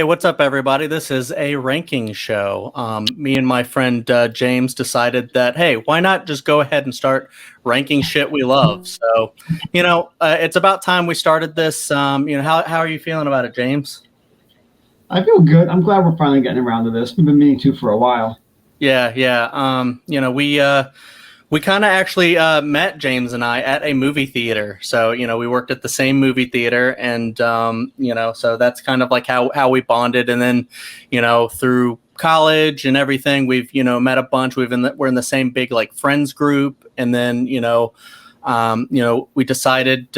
what's up, everybody? This is a ranking show. Me and my friend James decided that, hey, why not just go ahead and start ranking shit we love? So, it's about time we started this. How are you feeling about it, James? I feel good. I'm glad we're finally getting around to this. We've been meaning to for a while. Yeah, yeah. We kind of actually met, James and I, at a movie theater. So, we worked at the same movie theater, and so that's kind of like how we bonded. And then, through college and everything, we've met a bunch. We're in the same big like friends group, and then we decided,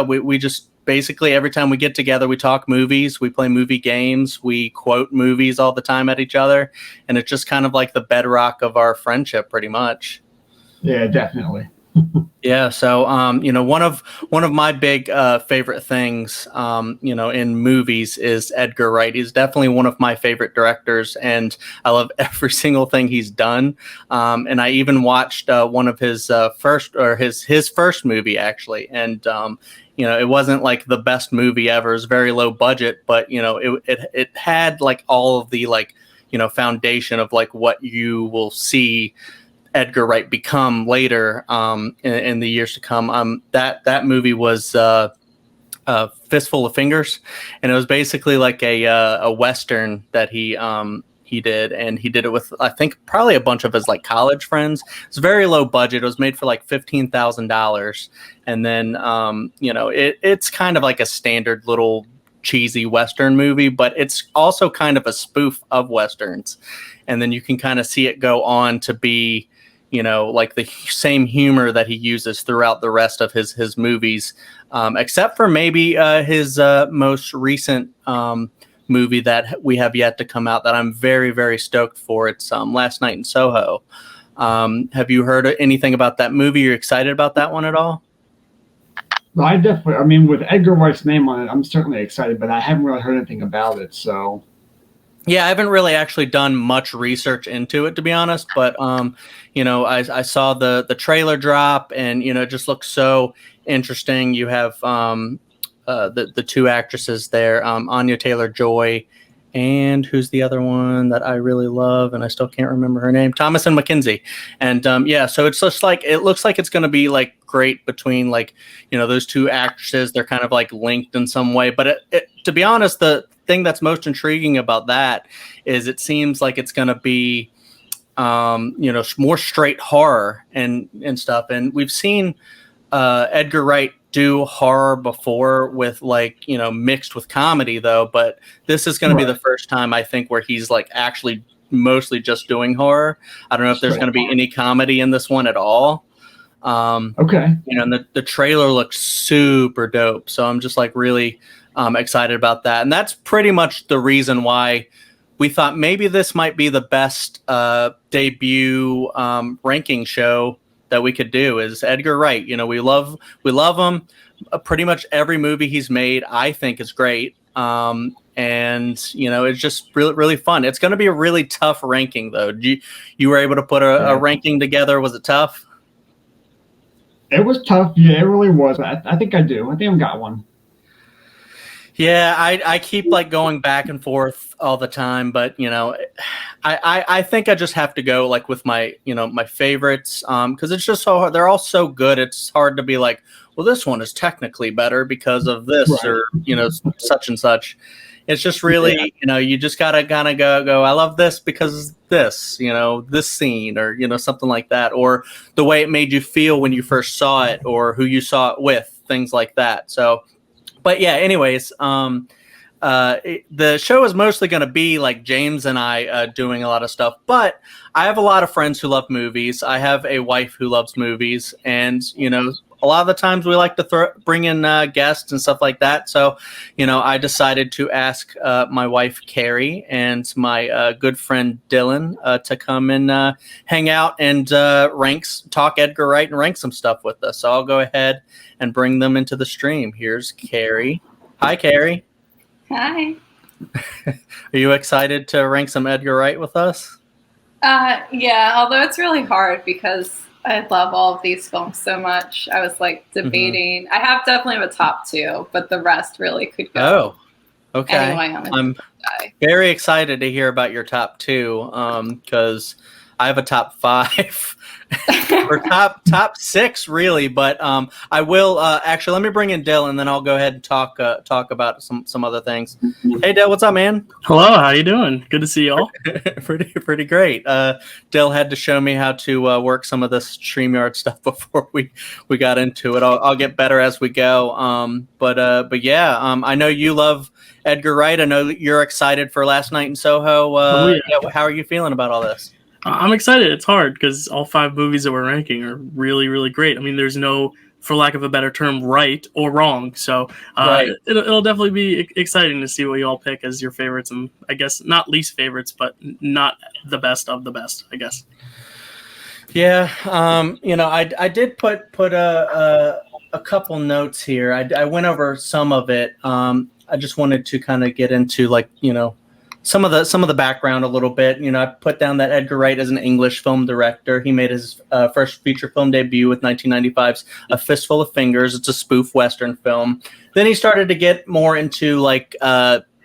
we just basically every time we get together, we talk movies, we play movie games, we quote movies all the time at each other, and it's just kind of like the bedrock of our friendship, pretty much. Yeah, definitely. Yeah, so one of my big favorite things, in movies is Edgar Wright. He's definitely one of my favorite directors, and I love every single thing he's done. And I even watched one of his his first movie actually, and it wasn't like the best movie ever. It was very low budget, but it had like all of the foundation of like what you will see Edgar Wright become later in the years to come. That movie was Fistful of Fingers, and it was basically like a Western that he did, and he did it with, I think, probably a bunch of his like college friends. It's very low budget. It was made for like $15,000, and then it's kind of like a standard little cheesy Western movie, but it's also kind of a spoof of Westerns, and then you can kind of see it go on to be like the same humor that he uses throughout the rest of his movies, except for maybe his most recent movie that we have yet to come out that I'm very, very stoked for. It's Last Night in Soho. Have you heard anything about that movie? You're excited about that one at all? I mean, with Edgar Wright's name on it, I'm certainly excited, but I haven't really heard anything about it, so. Yeah, I haven't really actually done much research into it, to be honest. But I saw the trailer drop, and it just looks so interesting. You have the two actresses there, Anya Taylor-Joy, and who's the other one that I really love, and I still can't remember her name, Thomasin McKenzie. And so it's just like, it looks like it's going to be like great between like those two actresses. They're kind of like linked in some way, but to be honest, the thing that's most intriguing about that is it seems like it's going to be more straight horror and stuff. And we've seen Edgar Wright do horror before with like mixed with comedy though, but this is going to be the first time I think where he's like actually mostly just doing horror. I don't know if there's going to be any comedy in this one at all. Okay. And the trailer looks super dope, so I'm just like really excited about that. And that's pretty much the reason why we thought maybe this might be the best debut ranking show that we could do is Edgar Wright. We love him. Pretty much every movie he's made, I think, is great. And it's just really, really fun. It's going to be a really tough ranking, though. You were able to put a ranking together. Was it tough? It was tough. Yeah, it really was. I think I do. I think I've got one. Yeah, I keep like going back and forth all the time, but I think I just have to go like with my my favorites, because it's just so hard. They're all so good. It's hard to be like, well, this one is technically better because of this, right, or such and such. It's just really you just gotta kind of go. I love this because this this scene, or something like that, or the way it made you feel when you first saw it, or who you saw it with, things like that. So. But yeah, anyways, the show is mostly going to be like James and I doing a lot of stuff. But I have a lot of friends who love movies. I have a wife who loves movies. And, a lot of the times we like to bring in guests and stuff like that. So, I decided to ask my wife, Kerri, and my good friend, Dylan, to come and hang out and talk Edgar Wright and rank some stuff with us. So I'll go ahead and bring them into the stream. Here's Kerri. Hi, Kerri. Hi. Are you excited to rank some Edgar Wright with us? Yeah, although it's really hard because I love all of these films so much. I was like debating. I have definitely a top two, but the rest really could go. Okay. Anyway, I'm guy. very excited to hear about your top two, because I have a top five or top six really, but I will actually let me bring in Dill and then I'll go ahead and talk about some other things. Hey Dill, what's up, man? Hello, how you doing? Good to see y'all. pretty great. Dill had to show me how to work some of this StreamYard stuff before we got into it. I'll get better as we go. But yeah, I know you love Edgar Wright. I know that you're excited for Last Night in Soho. Yeah. How are you feeling about all this? I'm excited. It's hard because all 5 movies that we're ranking are really, really great. I mean, there's no, for lack of a better term, right or wrong. So Right. it'll definitely be exciting to see what you all pick as your favorites, and I guess not least favorites, but not the best of the best, I guess. Yeah, I did put a couple notes here. I went over some of it. I just wanted to kind of get into some of the background a little bit. I put down that Edgar Wright is an English film director. He made his first feature film debut with 1995's A Fistful of Fingers. It's a spoof Western film. Then he started to get more into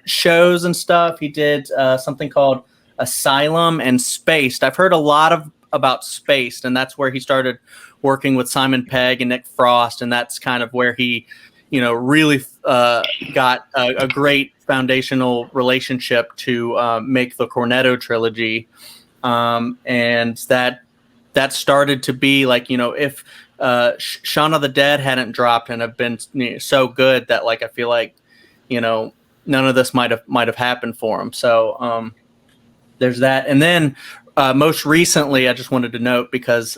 shows and stuff. He did something called Asylum and Spaced. I've heard a lot about Spaced, and that's where he started working with Simon Pegg and Nick Frost, and that's kind of where he really got a great foundational relationship to make the Cornetto trilogy. And that started to be if Shaun of the Dead hadn't dropped and have been so good that I feel like, none of this might have happened for him. So there's that. And then most recently, I just wanted to note because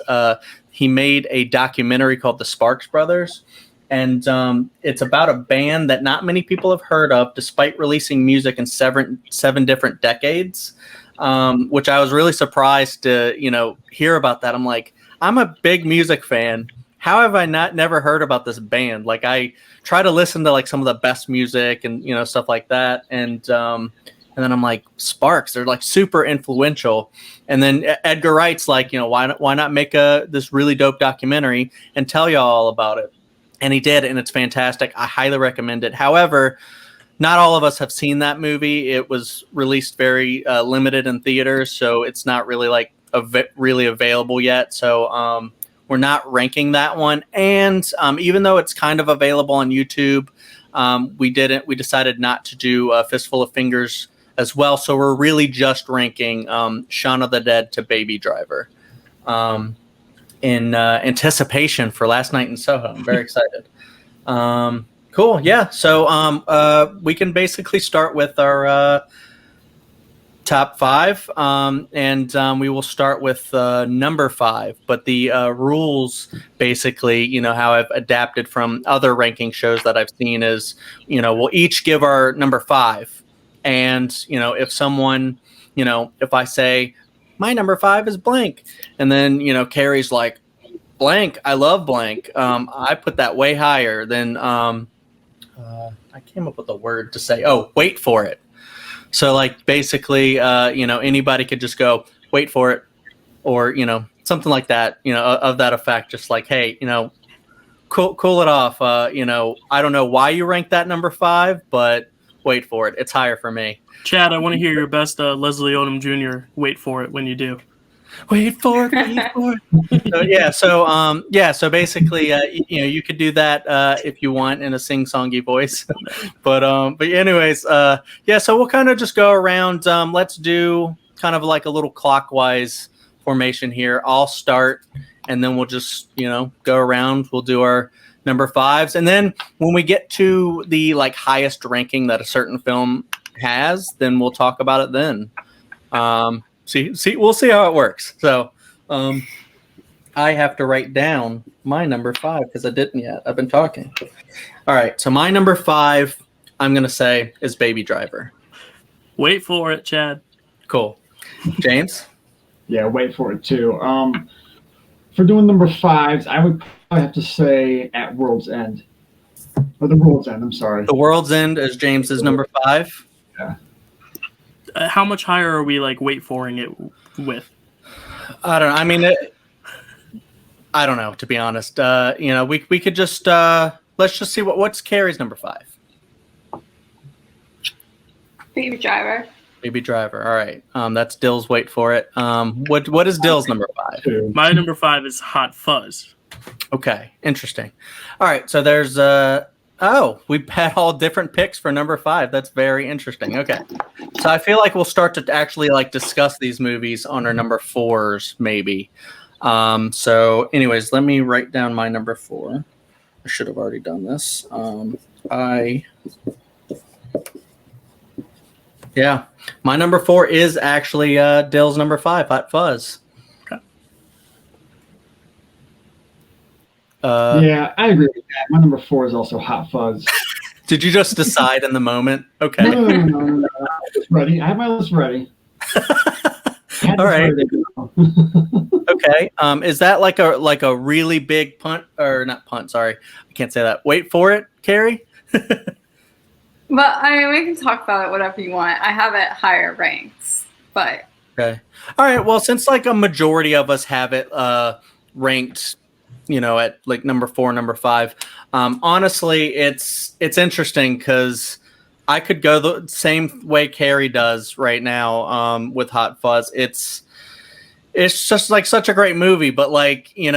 he made a documentary called The Sparks Brothers. And it's about a band that not many people have heard of, despite releasing music in seven different decades, which I was really surprised to, hear about that. I'm like, I'm a big music fan. How have I never heard about this band? I try to listen to some of the best music and, stuff like that. And then I'm like, Sparks, they're super influential. And then Edgar Wright's why not make this really dope documentary and tell y'all all about it? And he did, and it's fantastic. I highly recommend it. However, not all of us have seen that movie. It was released very limited in theaters, so it's not really really available yet. So we're not ranking that one. And even though it's kind of available on YouTube, we decided not to do a Fistful of Fingers as well. So we're really just ranking Shaun of the Dead to Baby Driver. In anticipation for Last Night in Soho. I'm very excited. Cool. Yeah. So we can basically start with our top 5. And we will start with number 5. But the rules basically, how I've adapted from other ranking shows that I've seen is, we'll each give our number 5. And, if someone, if I say, my number 5 is blank. And then, Kerri's like, blank, I love blank. I put that way higher than, I came up with a word to say, wait for it. So basically, anybody could just go, wait for it. Or, something like that, of that effect. Just hey, cool it off. I don't know why you ranked that number 5, but wait for it. It's higher for me. Chad, I want to hear your best Leslie Odom Jr. Wait for it when you do. Wait for it. Wait for it. So basically, you could do that if you want in a sing-songy voice. but anyways, so we'll kind of just go around. Let's do kind of a little clockwise formation here. I'll start, and then we'll just go around. We'll do our number 5s, and then when we get to the highest ranking that a certain film has, then we'll talk about it then. We'll see how it works. So I have to write down my number 5 because I didn't yet. I've been talking. All right, so my number 5 I'm gonna say is Baby Driver. Wait for it, Chad. Cool. James? Yeah, wait for it too. For doing number 5s, I would probably have to say At World's End. Or The World's End, I'm sorry. The World's End is James's number 5. Yeah. How much higher are we wait foring it with? I don't know. I mean, I don't know, to be honest. We could just let's just see what's Kerri's number 5. Baby Driver. Baby Driver. All right. That's Dill's. Wait for it. What is Dill's number 5? Two. My number 5 is Hot Fuzz. Okay, interesting. All right, so there's we had all different picks for number 5. That's very interesting. Okay, so I feel like we'll start to actually like discuss these movies on our number 4s, maybe. So, anyways, let me write down my number 4. I should have already done this. My number 4 is actually Dill's number 5, Hot Fuzz. Yeah, I agree with that. My number 4 is also Hot Fuzz. Did you just decide in the moment? Okay. No. Ready? I have my list ready. All right. Okay. Is that like a really big punt or not punt? Sorry, I can't say that. Wait for it, Kerri. But I mean, we can talk about it whatever you want. I have it higher ranks, but Okay. All right. Well, since like a majority of us have it ranked, at like number 4, number 5. Honestly, it's interesting because I could go the same way Kerri does right now with Hot Fuzz. It's just like such a great movie, but like in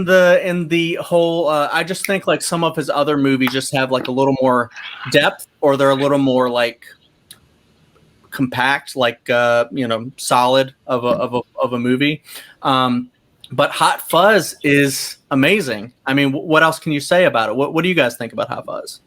the whole, I just think like some of his other movies just have like a little more depth, or they're a little more like compact, like solid of a movie. But Hot Fuzz is amazing. I mean, what else can you say about it? What do you guys think about Hot Fuzz?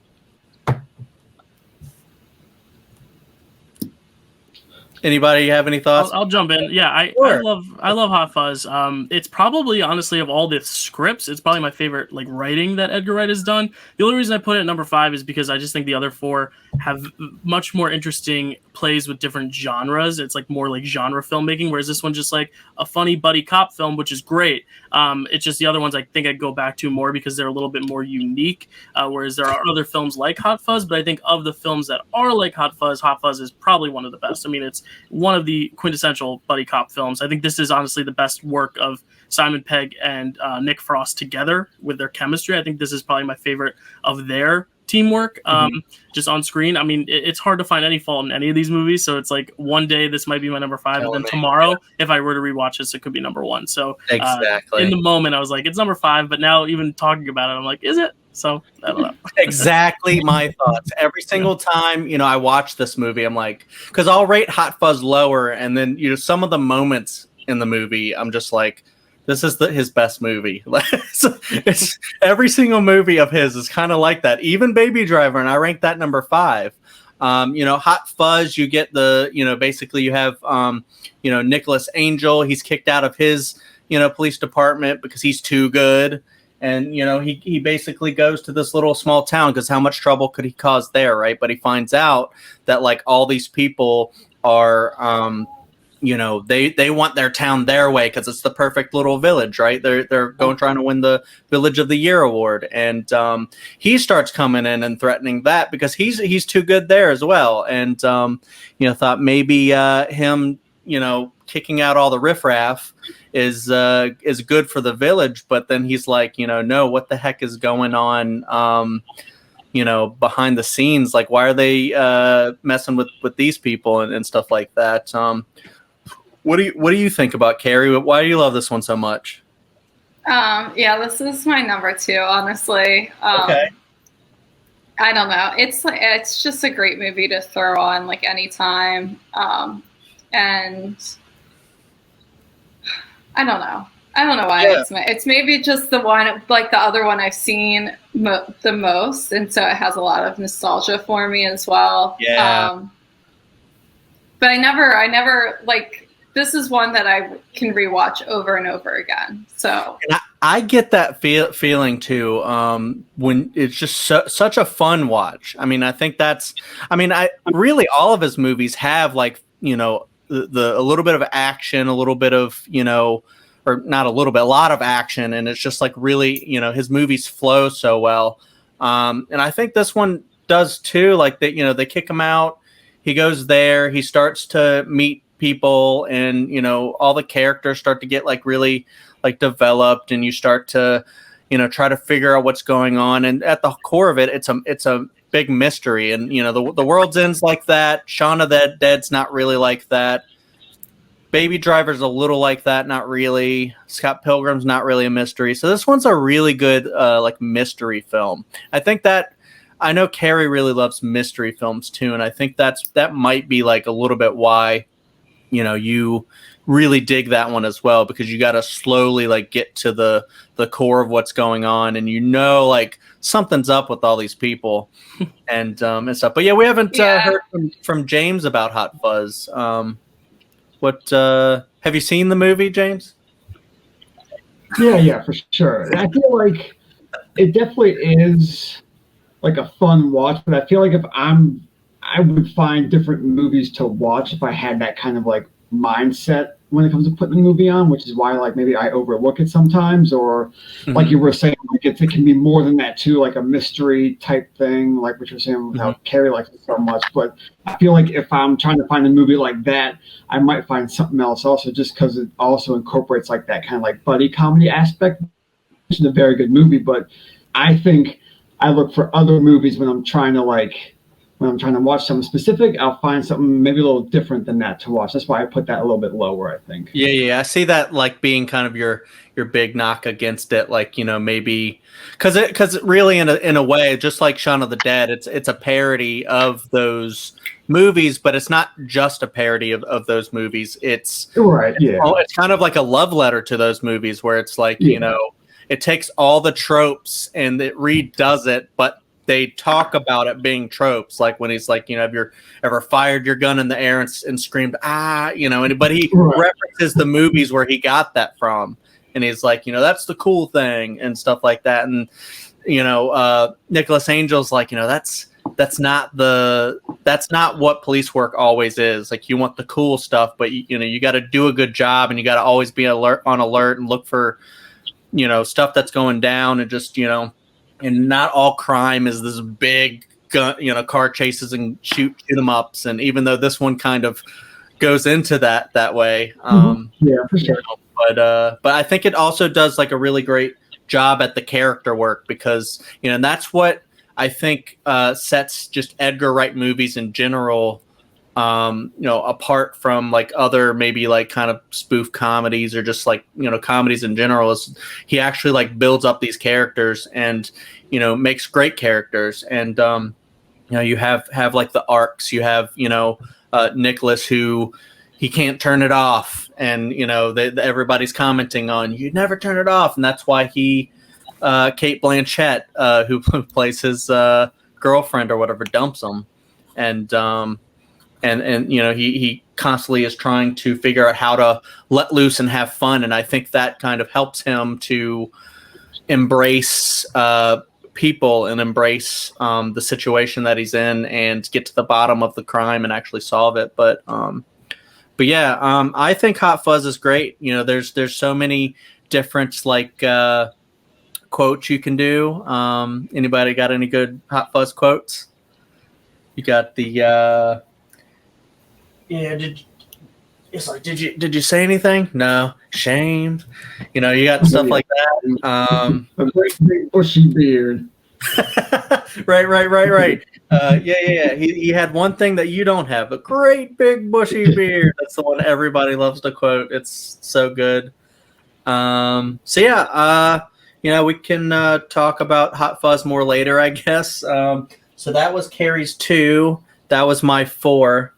Anybody have any thoughts? I'll jump in. Yeah, Sure. I love Hot Fuzz. It's probably, honestly, of all the scripts, it's probably my favorite like writing that Edgar Wright has done. The only reason I put it at number 5 is because I just think the other 4 have much more interesting plays with different genres. It's like more like genre filmmaking, whereas this one's just like a funny buddy cop film, which is great. It's just the other ones I think I'd go back to more because they're a little bit more unique, whereas there are other films like Hot Fuzz, but I think of the films that are like Hot Fuzz is probably one of the best. I mean, it's one of the quintessential buddy cop films. I think this is honestly the best work of Simon Pegg and Nick Frost together with their chemistry. I think this is probably my favorite of their teamwork just on screen. I mean, it's hard to find any fault in any of these movies, so it's like one day this might be my number 5, and then tomorrow if I were to rewatch this, it could be number 1. So Exactly. in the moment I was like, it's number 5, but now even talking about it I'm like, is it? So I don't know. Exactly my thoughts. Every single time, I watch this movie, I'm like, because I'll rate Hot Fuzz lower, and then some of the moments in the movie, I'm just like, this is his best movie. It's every single movie of his is kind of like that. Even Baby Driver, and I rank that number 5. Hot Fuzz, you get basically you have Nicholas Angel. He's kicked out of his police department because he's too good. And, he basically goes to this little small town because how much trouble could he cause there, right? But he finds out that, like, all these people are, they want their town their way because it's the perfect little village, right? They're trying to win the Village of the Year award. And he starts coming in and threatening that because he's too good there as well. And, thought maybe him, kicking out all the riffraff is good for the village, but then he's like, no, what the heck is going on, behind the scenes? Like, why are they messing with these people and stuff like that? What do you think about Kerri? Why do you love this one so much? This is my number 2, honestly. Okay. I don't know. It's just a great movie to throw on like anytime. And I don't know. Why it's maybe just the one, like the other one I've seen the most, and so it has a lot of nostalgia for me as well. Yeah. But I never like, this is one that I can rewatch over and over again. So and I get that feeling too. When it's just such a fun watch. I mean, I think I really all of his movies have like a little bit of action, a little bit of or not a little bit, a lot of action, and it's just like really his movies flow so well. And I think this one does too. Like they kick him out, he goes there, he starts to meet people, and all the characters start to get like really like developed, and you start to try to figure out what's going on. And at the core of it, it's big mystery, and the World's End's like that. Shaun of the Dead's not really like that. Baby Driver's a little like that, not really. Scott Pilgrim's not really a mystery. So this one's a really good like mystery film. I know Kerri really loves mystery films too, and I think that might be like a little bit why you really dig that one as well, because you got to slowly like get to the core of what's going on, and like something's up with all these people and stuff. But yeah, we haven't heard from James about Hot Fuzz. What have you seen the movie, James? Yeah, for sure. I feel like it definitely is like a fun watch, but I feel like I would find different movies to watch if I had that kind of like mindset when it comes to putting a movie on, which is why like maybe I overlook it sometimes, or like you were saying, like it can be more than that too, like a mystery type thing, like what you're saying with how Kerri likes it so much. But I feel like if I'm trying to find a movie like that, I might find something else also, just because it also incorporates like that kind of like buddy comedy aspect, which is a very good movie. But I think I look for other movies when I'm trying to watch something specific. I'll find something maybe a little different than that to watch. That's why I put that a little bit lower, I think. Yeah. I see that like being kind of your big knock against it. Like, maybe because really in a way, just like Shaun of the Dead, it's a parody of those movies, but it's not just a parody of those movies. It's kind of like a love letter to those movies, where it's like, it takes all the tropes and it redoes it, but they talk about it being tropes, like when he's like, have you ever fired your gun in the air and screamed, but he references the movies where he got that from, and he's like, that's the cool thing and stuff like that. And Nicholas Angel's like, that's not what police work always is. Like, you want the cool stuff, but you got to do a good job, and you got to always be on alert and look for stuff that's going down, and just and not all crime is this big gun, car chases and shoot 'em ups. And even though this one kind of goes into that way, for sure. But I think it also does like a really great job at the character work, because and that's what I think sets just Edgar Wright movies in general, apart from like other maybe like kind of spoof comedies, or just like comedies in general, is he actually like builds up these characters and makes great characters. And you have like the arcs. You have Nicholas, who he can't turn it off, and everybody's commenting on, you never turn it off, and that's why he Kate Blanchett, who plays his girlfriend or whatever, dumps him. And he constantly is trying to figure out how to let loose and have fun, and I think that kind of helps him to embrace people and embrace the situation that he's in, and get to the bottom of the crime and actually solve it. But yeah, I think Hot Fuzz is great. There's so many different like quotes you can do. Anybody got any good Hot Fuzz quotes? You got the did you say anything? No. Shame. You got stuff like that. A great big bushy beard. Right. Yeah. He had one thing that you don't have, a great big bushy beard. That's the one everybody loves to quote. It's so good. So yeah, we can talk about Hot Fuzz more later, I guess. So that was Kerri's 2. That was my 4.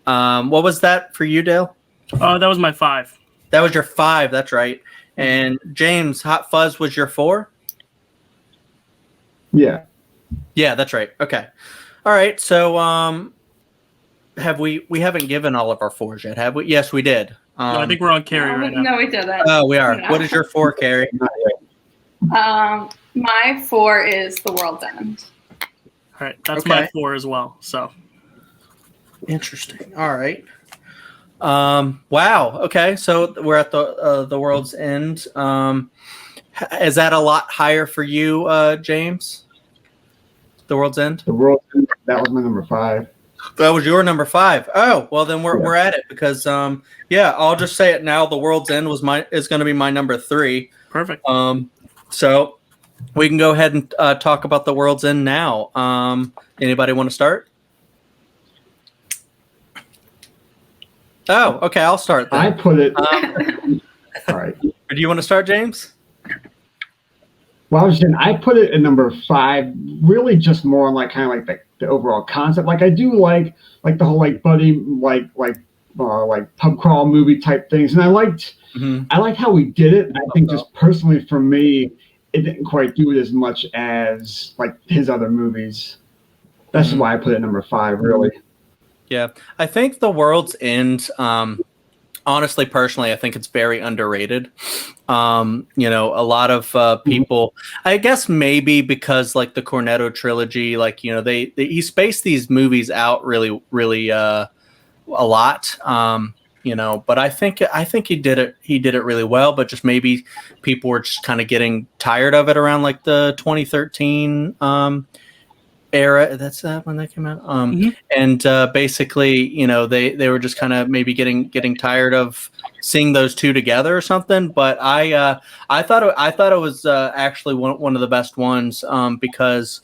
What was that for you, Dale? That was my 5. That was your 5. That's right. And James, Hot Fuzz was your 4? Yeah. Yeah, that's right. Okay. All right. So, have we haven't given all of our 4s yet, have we? Yes, we did. No, I think we're on Kerri right now. No, we didn't. Oh, we are. No. What is your 4, Kerri? My 4 is The World's End. All right. That's my 4 as well. So. Interesting. All right. Wow. Okay. So we're at the World's End. Is that a lot higher for you, James? The World's End? The World's End, that was my number 5. That was your number 5. Oh, well then we're at it, because I'll just say it now. The World's End is going to be my number 3. Perfect. So we can go ahead and talk about The World's End now. Anybody want to start? Oh, okay, I'll start then. I put it. All right. Do you want to start, James? Well, I was saying I put it at number 5, really just more on like kind of like the overall concept. Like I do like the whole like buddy like pub crawl movie type things, and I liked how we did it. I think just personally for me, it didn't quite do it as much as like his other movies. That's why I put it at number 5, really. Yeah, I think The World's End. Honestly, personally, I think it's very underrated. A lot of people, I guess maybe because like the Cornetto trilogy, like, he spaced these movies out really, really a lot. But I think he did it really well, but just maybe people were just kind of getting tired of it around like the 2013 era. That's when that came out. And basically, they were just kind of maybe getting tired of seeing those two together or something. But I thought it was actually one of the best ones because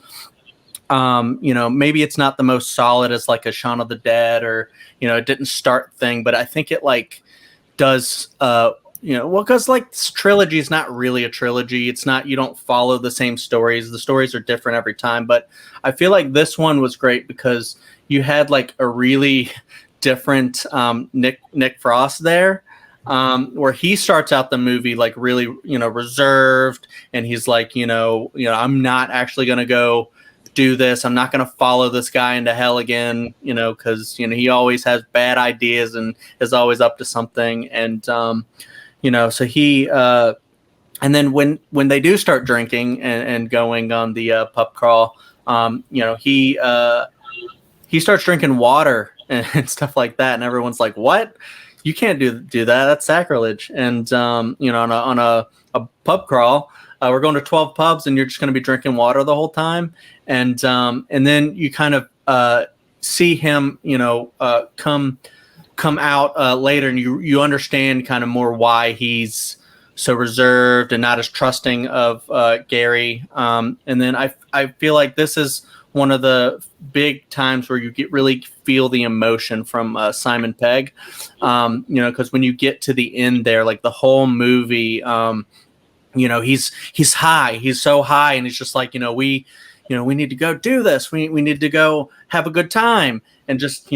maybe it's not the most solid as like a Shaun of the Dead or it didn't start thing, but I think it like does because like this trilogy is not really a trilogy. It's not, you don't follow the same stories. The stories are different every time. But I feel like this one was great because you had like a really different Nick Frost there, where he starts out the movie like really, reserved, and he's like, I'm not actually going to go do this. I'm not going to follow this guy into hell again, because, he always has bad ideas and is always up to something. And, so he, and then when they do start drinking and going on the pub crawl, he starts drinking water and stuff like that. And everyone's like, what? You can't do that. That's sacrilege. And, on a pub crawl, we're going to 12 pubs and you're just going to be drinking water the whole time. And then you kind of see him, come out later, and you understand kind of more why he's so reserved and not as trusting of Gary. And then I feel like this is one of the big times where you really feel the emotion from Simon Pegg, because when you get to the end there, like the whole movie, he's high, he's so high, and he's just like, we need to go do this. We need to go have a good time and just,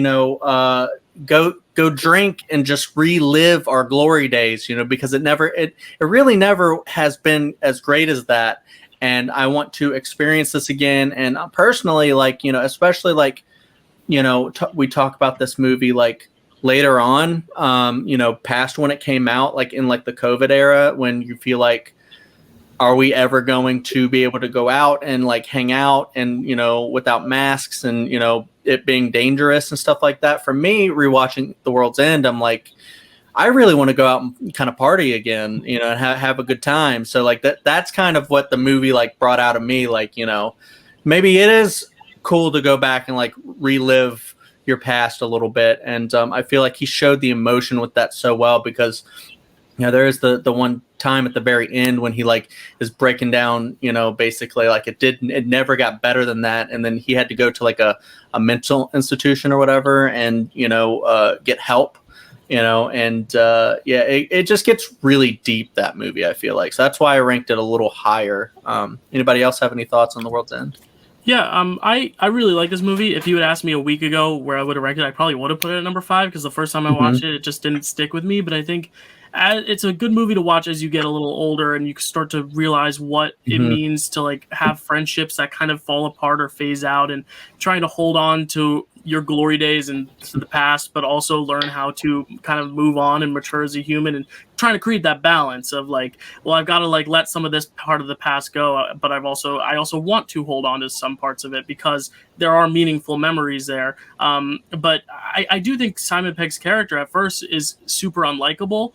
go drink and just relive our glory days, because it really never has been as great as that. And I want to experience this again. And personally, like, especially like, we talk about this movie, like later on, past when it came out, like in like the COVID era, when you feel like, are we ever going to be able to go out and like hang out and, without masks and, it being dangerous and stuff like that? For me, rewatching The World's End, I'm like, I really want to go out and kind of party again, and have a good time. So like that's kind of what the movie like brought out of me. Like, maybe it is cool to go back and like relive your past a little bit. And I feel like he showed the emotion with that so well, because there is the one time at the very end when he like is breaking down, basically like it never got better than that. And then he had to go to like a mental institution or whatever and, get help, it just gets really deep, that movie, I feel like. So that's why I ranked it a little higher. Anybody else have any thoughts on The World's End? Yeah, I really like this movie. If you had asked me a week ago where I would have ranked it, I probably would have put it at number 5, because the first time I watched it just didn't stick with me. But I think it's a good movie to watch as you get a little older and you start to realize what it means to like have friendships that kind of fall apart or phase out, and trying to hold on to your glory days and to the past, but also learn how to kind of move on and mature as a human, and trying to create that balance of like, well, I've got to like let some of this part of the past go, but I also want to hold on to some parts of it because there are meaningful memories there. But I do think Simon Pegg's character at first is super unlikable.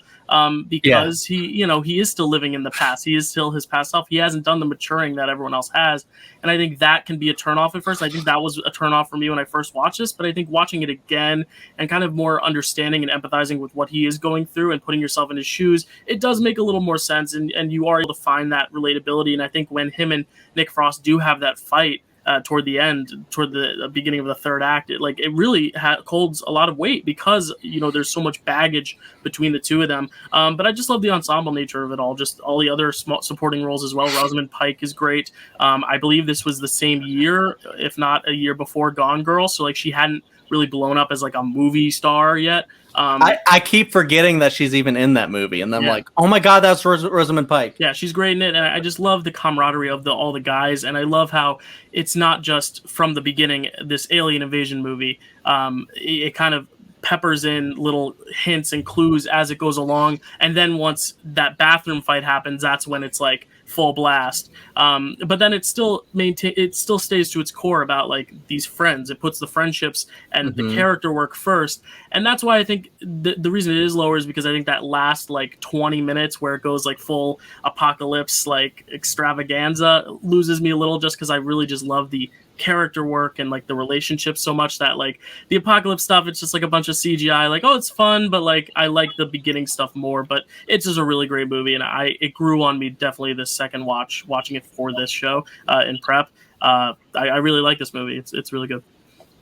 Because he is still living in the past. He is still his past self. He hasn't done the maturing that everyone else has. And I think that can be a turnoff at first. I think that was a turnoff for me when I first watched this, but I think watching it again and kind of more understanding and empathizing with what he is going through and putting yourself in his shoes, it does make a little more sense, and you are able to find that relatability. And I think when him and Nick Frost do have that fight toward the end, toward the beginning of the third act, it really holds a lot of weight because, you know, there's so much baggage between the two of them. But I just love the ensemble nature of it all, just all the other supporting roles as well. Rosamund Pike is great. I believe this was the same year, if not a year before Gone Girl. So like she hadn't really blown up as like a movie star yet. I keep forgetting that she's even in that movie, and then like, oh my god, that's Rosamund Pike. Yeah, she's great in it, and I just love the camaraderie of all the guys, and I love how it's not just from the beginning this alien invasion movie. It kind of peppers in little hints and clues as it goes along, and then once that bathroom fight happens, that's when it's like full blast. But then it still stays to its core about like these friends. It puts the friendships and the character work first, and that's why I think the reason it is lower is because I think that last like 20 minutes where it goes like full apocalypse like extravaganza loses me a little, just because I really just love the character work and like the relationships so much that like the apocalypse stuff, it's just like a bunch of CGI, like, oh, it's fun, but like I like the beginning stuff more. But it's just a really great movie, and it grew on me definitely this second watching it for this show in prep. I really like this movie. It's really good.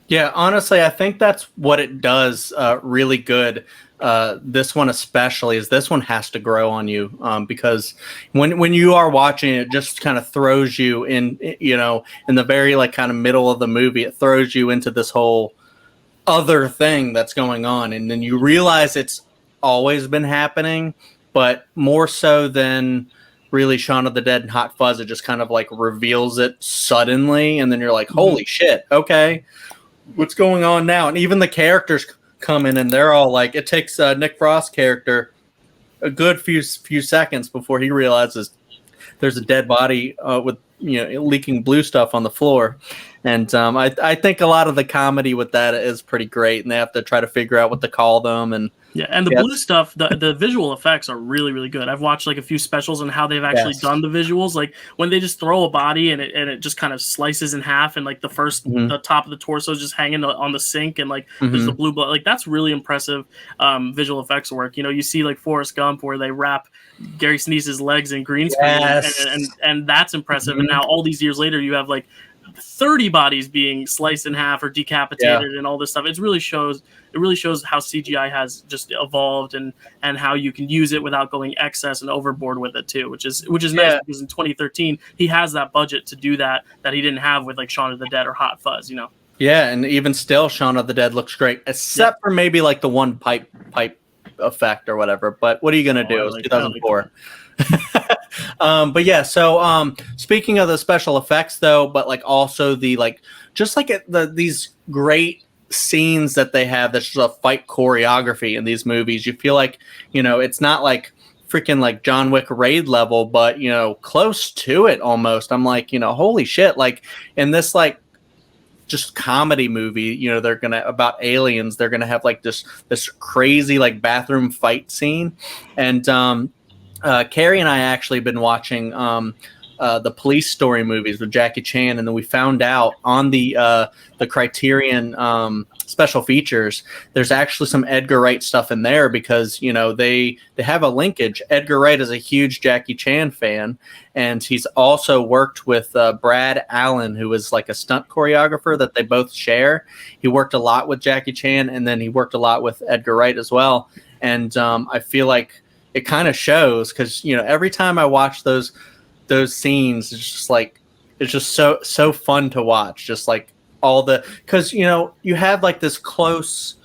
Yeah, honestly, I think that's what it does really good. This one especially is this one has to grow on you because when you are watching it, just kind of throws you in, you know, in the very like kind of middle of the movie, it throws you into this whole other thing that's going on, and then you realize it's always been happening, but more so than really Shaun of the Dead and Hot Fuzz, it just kind of like reveals it suddenly, and then you're like, holy shit, okay, what's going on now? And even the characters come in and they're all like, it takes Nick Frost's character a good few seconds before he realizes there's a dead body with, you know, leaking blue stuff on the floor. And I think a lot of the comedy with that is pretty great, and they have to try to figure out what to call them. And the blue stuff, the visual effects are really, really good. I've watched like a few specials on how they've actually done the visuals. Like when they just throw a body and it just kind of slices in half, and like the top of the torso is just hanging on the sink, and like there's the blue blood. Like that's really impressive visual effects work. You know, you see like Forrest Gump where they wrap Gary Sinise's legs in green screen, and that's impressive. And now all these years later, you have like 30 bodies being sliced in half or decapitated and all this stuff. It really shows how CGI has just evolved and how you can use it without going excess and overboard with it too, which is nice, because in 2013 he has that budget to do that he didn't have with like Shaun of the Dead or Hot Fuzz, you know. Yeah, and even still Shaun of the Dead looks great, except for maybe like the one pipe effect or whatever. But what are you gonna do? It's 2004. But yeah, so speaking of the special effects though, but like also the like just like these great scenes that they have, that's just a fight choreography in these movies. You feel like, you know, it's not like freaking like John Wick raid level, but you know, close to it almost. I'm like, you know, holy shit, like in this like just comedy movie, you know, they're gonna about aliens, they're gonna have like this crazy like bathroom fight scene. And Kerri and I actually been watching the Police Story movies with Jackie Chan, and then we found out on the Criterion special features, there's actually some Edgar Wright stuff in there, because you know they have a linkage. Edgar Wright is a huge Jackie Chan fan, and he's also worked with Brad Allen, who is like a stunt choreographer that they both share. He worked a lot with Jackie Chan, and then he worked a lot with Edgar Wright as well. And I feel like it kind of shows, because you know every time I watch those scenes, it's just like it's just so fun to watch. Just like all the, because you know you have like this close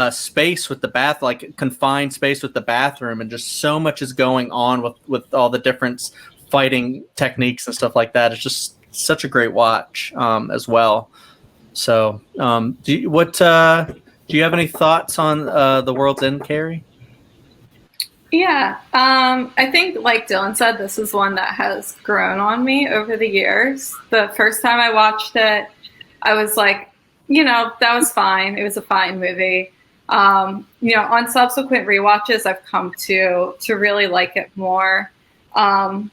space with the bath, like confined space with the bathroom, and just so much is going on with all the different fighting techniques and stuff like that. It's just such a great watch as well. So do you have any thoughts on The World's End, Kerri? Yeah, I think, like Dylan said, this is one that has grown on me over the years. The first time I watched it, I was like, you know, that was fine. It was a fine movie. You know, on subsequent rewatches, I've come to really like it more. I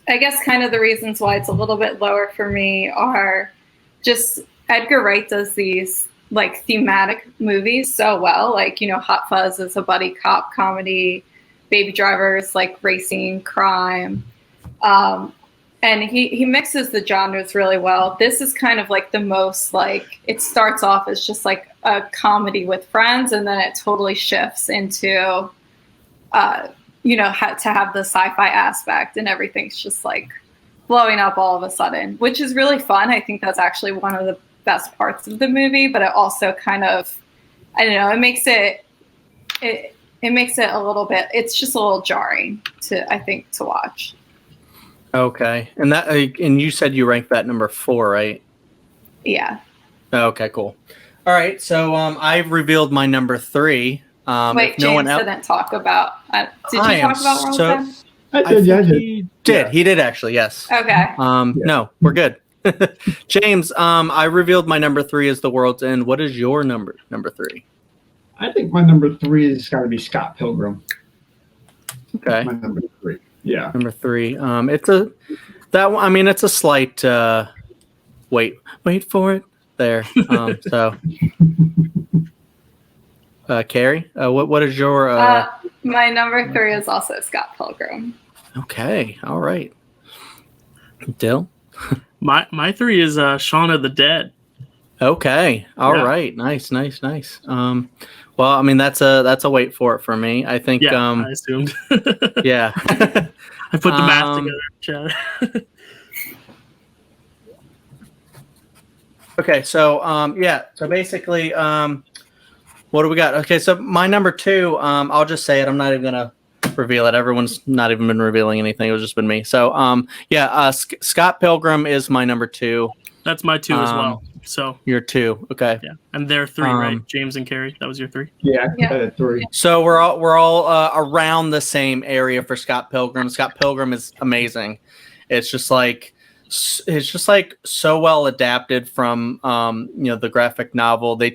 guess kind of the reasons why it's a little bit lower for me are just Edgar Wright does these like thematic movies so well. Like, you know, Hot Fuzz is a buddy cop comedy Baby Driver's like racing, crime. And he mixes the genres really well. This is kind of like the most like, it starts off as just like a comedy with friends, and then it totally shifts into, you know, to have the sci-fi aspect, and everything's just like blowing up all of a sudden, which is really fun. I think that's actually one of the best parts of the movie, but it also kind of, I don't know, it makes it a little bit, it's just a little jarring to watch. Okay. And you said you ranked that number 4, right? Yeah. Okay, cool. All right. So I've revealed my number 3. Wait, James didn't talk about. Did you talk about World's End? I did. He did. He did actually. Yes. Okay. No, we're good. James, I revealed my number 3 is The World's End. What is your number 3? I think my number 3 is got to be Scott Pilgrim. Okay. My number 3. Yeah. Number 3. It's a slight. Wait for it. There. So. Kerri, what is your? My number 3 is also Scott Pilgrim. Okay. All right. Dill. My 3 is Shaun of the Dead. Okay. All right. Nice. Well, I mean that's a wait for it for me. I think. Yeah, I assumed. Yeah. I put the math together. Okay. So So basically, what do we got? Okay. So my number 2. I'll just say it. I'm not even gonna reveal it. Everyone's not even been revealing anything. It was just been me. So Scott Pilgrim is my number 2. That's my 2 as well. So you're 2, okay. Yeah, and they're 3, right? James and Kerri, that was your 3. Yeah, I had 3. So we're all around the same area for Scott Pilgrim. Scott Pilgrim is amazing. It's just like so well adapted from the graphic novel. He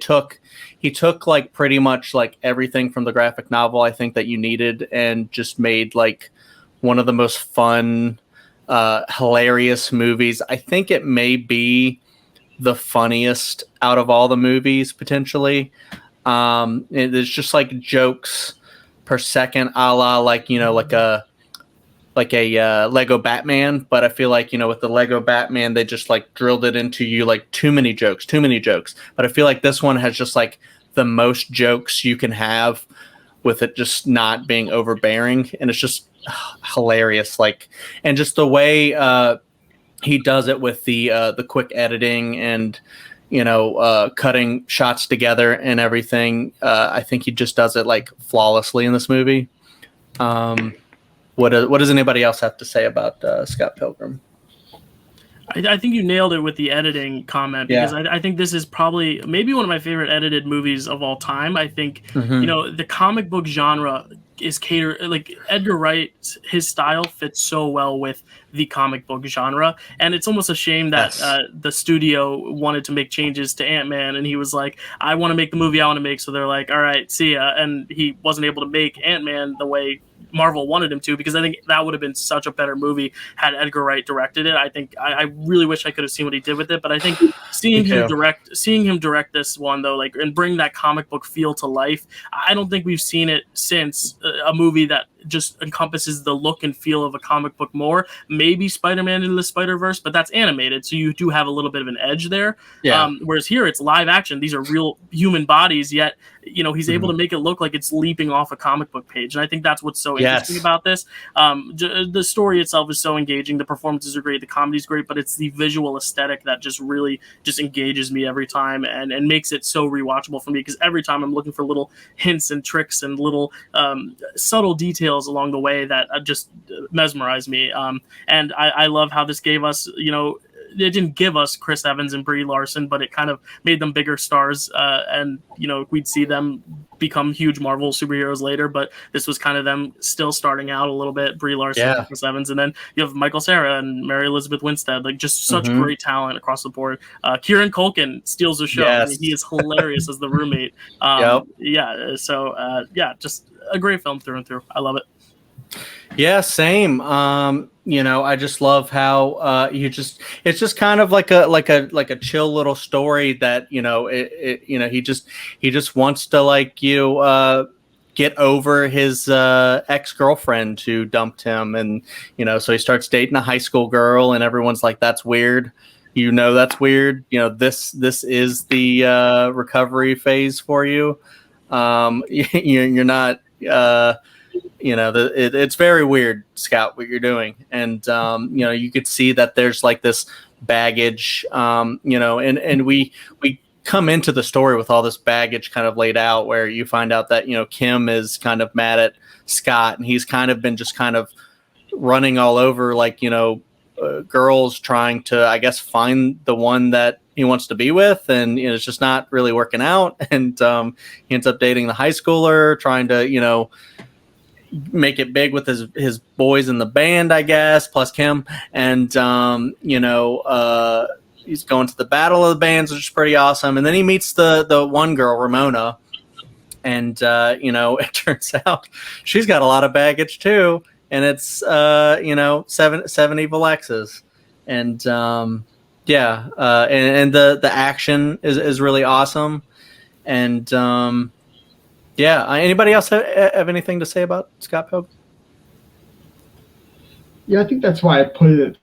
took like pretty much like everything from the graphic novel I think that you needed, and just made like one of the most fun, hilarious movies. I think it may be the funniest out of all the movies potentially. There's just like jokes per second, a la like a Lego Batman, but I feel like with the Lego Batman they just like drilled it into you like too many jokes. But I feel like this one has just like the most jokes you can have with it just not being overbearing, and it's just hilarious. Like, and just the way he does it with the quick editing and cutting shots together and everything. I think he just does it like flawlessly in this movie. What does anybody else have to say about Scott Pilgrim? I think you nailed it with the editing comment, because I think this is probably maybe one of my favorite edited movies of all time. I think the comic book genre is catered, like Edgar Wright, his style fits so well with the comic book genre, and it's almost a shame that the studio wanted to make changes to Ant-Man, and he was like, I want to make the movie I want to make, so they're like, all right, see ya, and he wasn't able to make Ant-Man the way Marvel wanted him to, because I think that would have been such a better movie had Edgar Wright directed it. I think I really wish I could have seen what he did with it, but I think seeing him direct this one though, like, and bring that comic book feel to life, I don't think we've seen it since a movie that just encompasses the look and feel of a comic book more. Maybe Spider-Man into the Spider-Verse, but that's animated, so you do have a little bit of an edge there. Whereas here it's live action. These are real human bodies, yet he's able to make it look like it's leaping off a comic book page, and I think that's what's so interesting about this. The story itself is so engaging, the performances are great, the comedy's great, but it's the visual aesthetic that just really just engages me every time, and makes it so rewatchable for me, because every time I'm looking for little hints and tricks and little subtle details along the way that just mesmerize me. And I love how this gave us, it didn't give us Chris Evans and Brie Larson, but it kind of made them bigger stars, and we'd see them become huge Marvel superheroes later, but this was kind of them still starting out a little bit. Brie Larson, and Chris Evans, and then you have Michael Cera and Mary Elizabeth Winstead, like just such great talent across the board. Kieran Culkin steals the show. I mean, he is hilarious as the roommate. Just a great film through and through. I love it. Yeah, same. I just love how it's just kind of like a chill little story that he just wants to get over his ex-girlfriend who dumped him, and so he starts dating a high school girl, and everyone's like, that's weird. That's weird. This is the recovery phase for you. You're not it's very weird, Scott, what you're doing. And you could see that there's like this baggage, and we come into the story with all this baggage kind of laid out, where you find out that Kim is kind of mad at Scott, and he's kind of been just kind of running all over, like girls, trying to, I guess, find the one that he wants to be with, and it's just not really working out. And he ends up dating the high schooler, trying to make it big with his boys in the band, I guess, plus Kim. And he's going to the battle of the bands, which is pretty awesome. And then he meets the one girl, Ramona, and it turns out she's got a lot of baggage too. And it's seven evil exes, and and the action is really awesome. And anybody else have anything to say about Scott Pilgrim? Yeah, I think that's why I put it at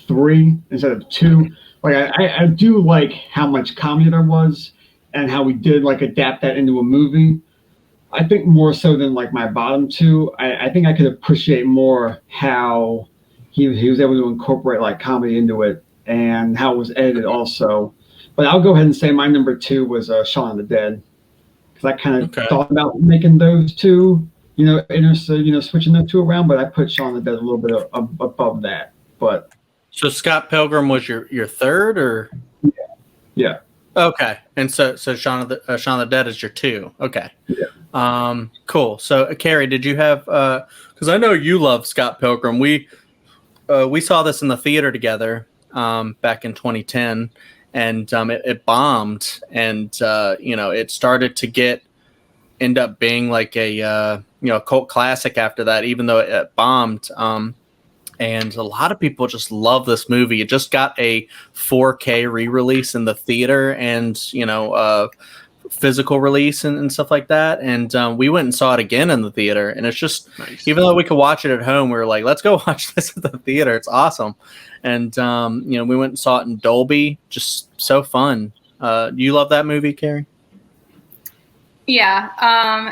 3 instead of 2. Like I do like how much comedy there was, and how we did like adapt that into a movie. I think more so than like my bottom 2. I think I could appreciate more how he was able to incorporate like comedy into it, and how it was edited also. But I'll go ahead and say my number 2 was Shaun of the Dead, because I kind of thought about making those two, switching those two around. But I put Shaun of the Dead a little bit above that. But so Scott Pilgrim was your third, or yeah. Okay, and so Shaun of the Dead is your 2. Okay. Yeah. Cool. So, Kerri, did you have? Because I know you love Scott Pilgrim. We saw this in the theater together back in 2010, and it bombed, and it started to end up being like a cult classic after that, even though it bombed. And a lot of people just love this movie. It just got a 4K re-release in the theater, and physical release and stuff like that. And we went and saw it again in the theater, and it's just nice. Even though we could watch it at home, we were like, let's go watch this at the theater. It's awesome. And we went and saw it in Dolby. Just so fun. Do you love that movie, Kerri? Yeah,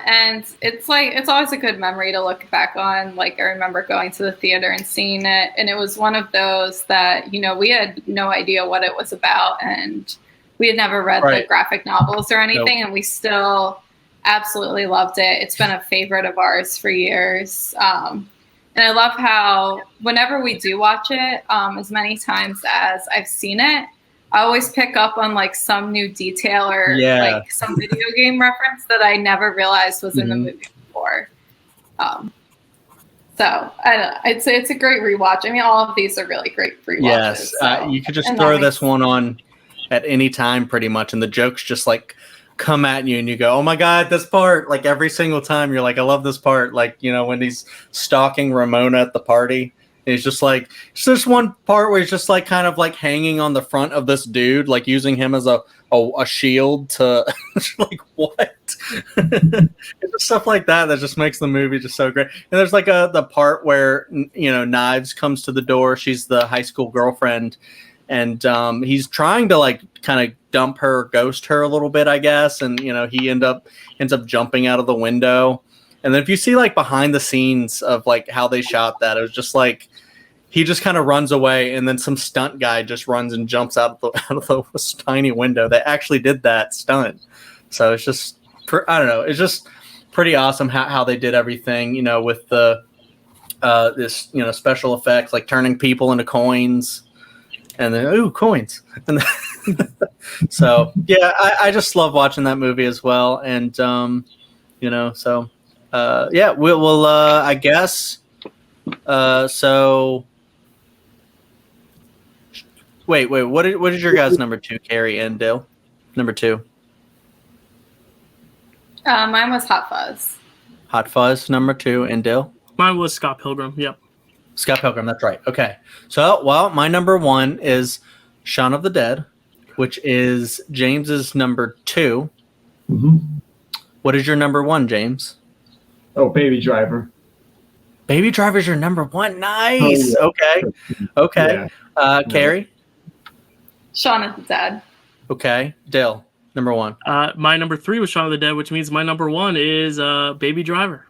and it's always a good memory to look back on. Like, I remember going to the theater and seeing it, and it was one of those that we had no idea what it was about, and we had never read the graphic novels or anything. Nope. And we still absolutely loved it. It's been a favorite of ours for years. And I love how whenever we do watch it, as many times as I've seen it, I always pick up on like some new detail or like some video game reference that I never realized was in the movie before. So I don't know. I'd say it's a great rewatch. I mean, all of these are really great rewatches. Yes, you could just throw this one on at any time pretty much, and the jokes just like come at you, and you go, oh my god, this part. Like every single time you're like, I love this part. Like, when he's stalking Ramona at the party, it's just like, it's just one part where he's just like kind of like hanging on the front of this dude, like using him as a shield to like what? It's just stuff like that just makes the movie just so great. And there's like the part where Knives comes to the door. She's the high school girlfriend, and he's trying to like kind of dump her, ghost her a little bit, I guess. And he ends up jumping out of the window. And then if you see like behind the scenes of like how they shot that, it was just like he just kind of runs away, and then some stunt guy just runs and jumps out of the tiny window. They actually did that stunt, so it's just I don't know. It's just pretty awesome how they did everything. With the this special effects, like turning people into coins, and then coins, and then, so yeah, I just love watching that movie as well, and so. We'll I guess. So wait. What is your guys' number 2, Kerri and Dale? Number 2. Mine was Hot Fuzz. Hot Fuzz, number 2, and Dale? Mine was Scott Pilgrim. Yep. Scott Pilgrim. That's right. Okay. So, my number 1 is Shaun of the Dead, which is James's number 2. Mm-hmm. What is your number 1, James? Oh, Baby Driver. Baby Driver's your number one. Nice. Oh, yeah. Okay. Yeah. Carrie. Shaun of the Dead. Okay. Dill, number one. My number 3 was Shaun of the Dead, which means my number 1 is Baby Driver.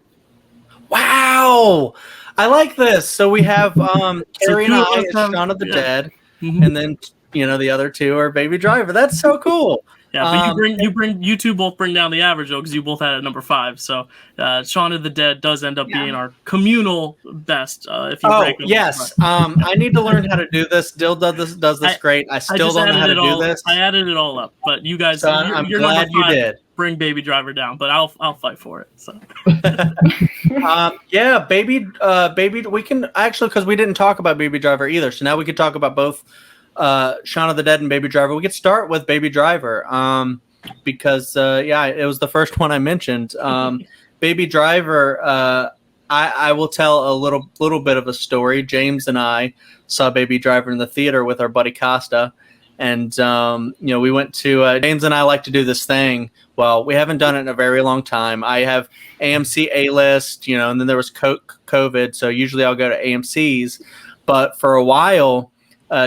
Wow. I like this. So we have Kerri and I is Shaun of the Dead, and then the other two are Baby Driver. That's so cool. Yeah, but you two both bring down the average though, because you both had it at number 5. So Shaun of the Dead does end up being our communal best. If you rank them. Yes. I need to learn how to do this. Dill does this great. I still don't know how to do this. I added it all up, but you guys, So I'm you're glad number 5, you did. Bring Baby Driver down, but I'll fight for it. So. Baby. We can actually, because we didn't talk about Baby Driver either. So now we could talk about both Shaun of the Dead and Baby Driver. We could start with Baby Driver because it was the first one I mentioned. Baby Driver. I will tell a little bit of a story. James and I saw Baby Driver in the theater with our buddy Costa. And, we went to James and I like to do this thing. Well, we haven't done it in a very long time. I have AMC A-List, and then there was COVID. So usually I'll go to AMC's. But for a while,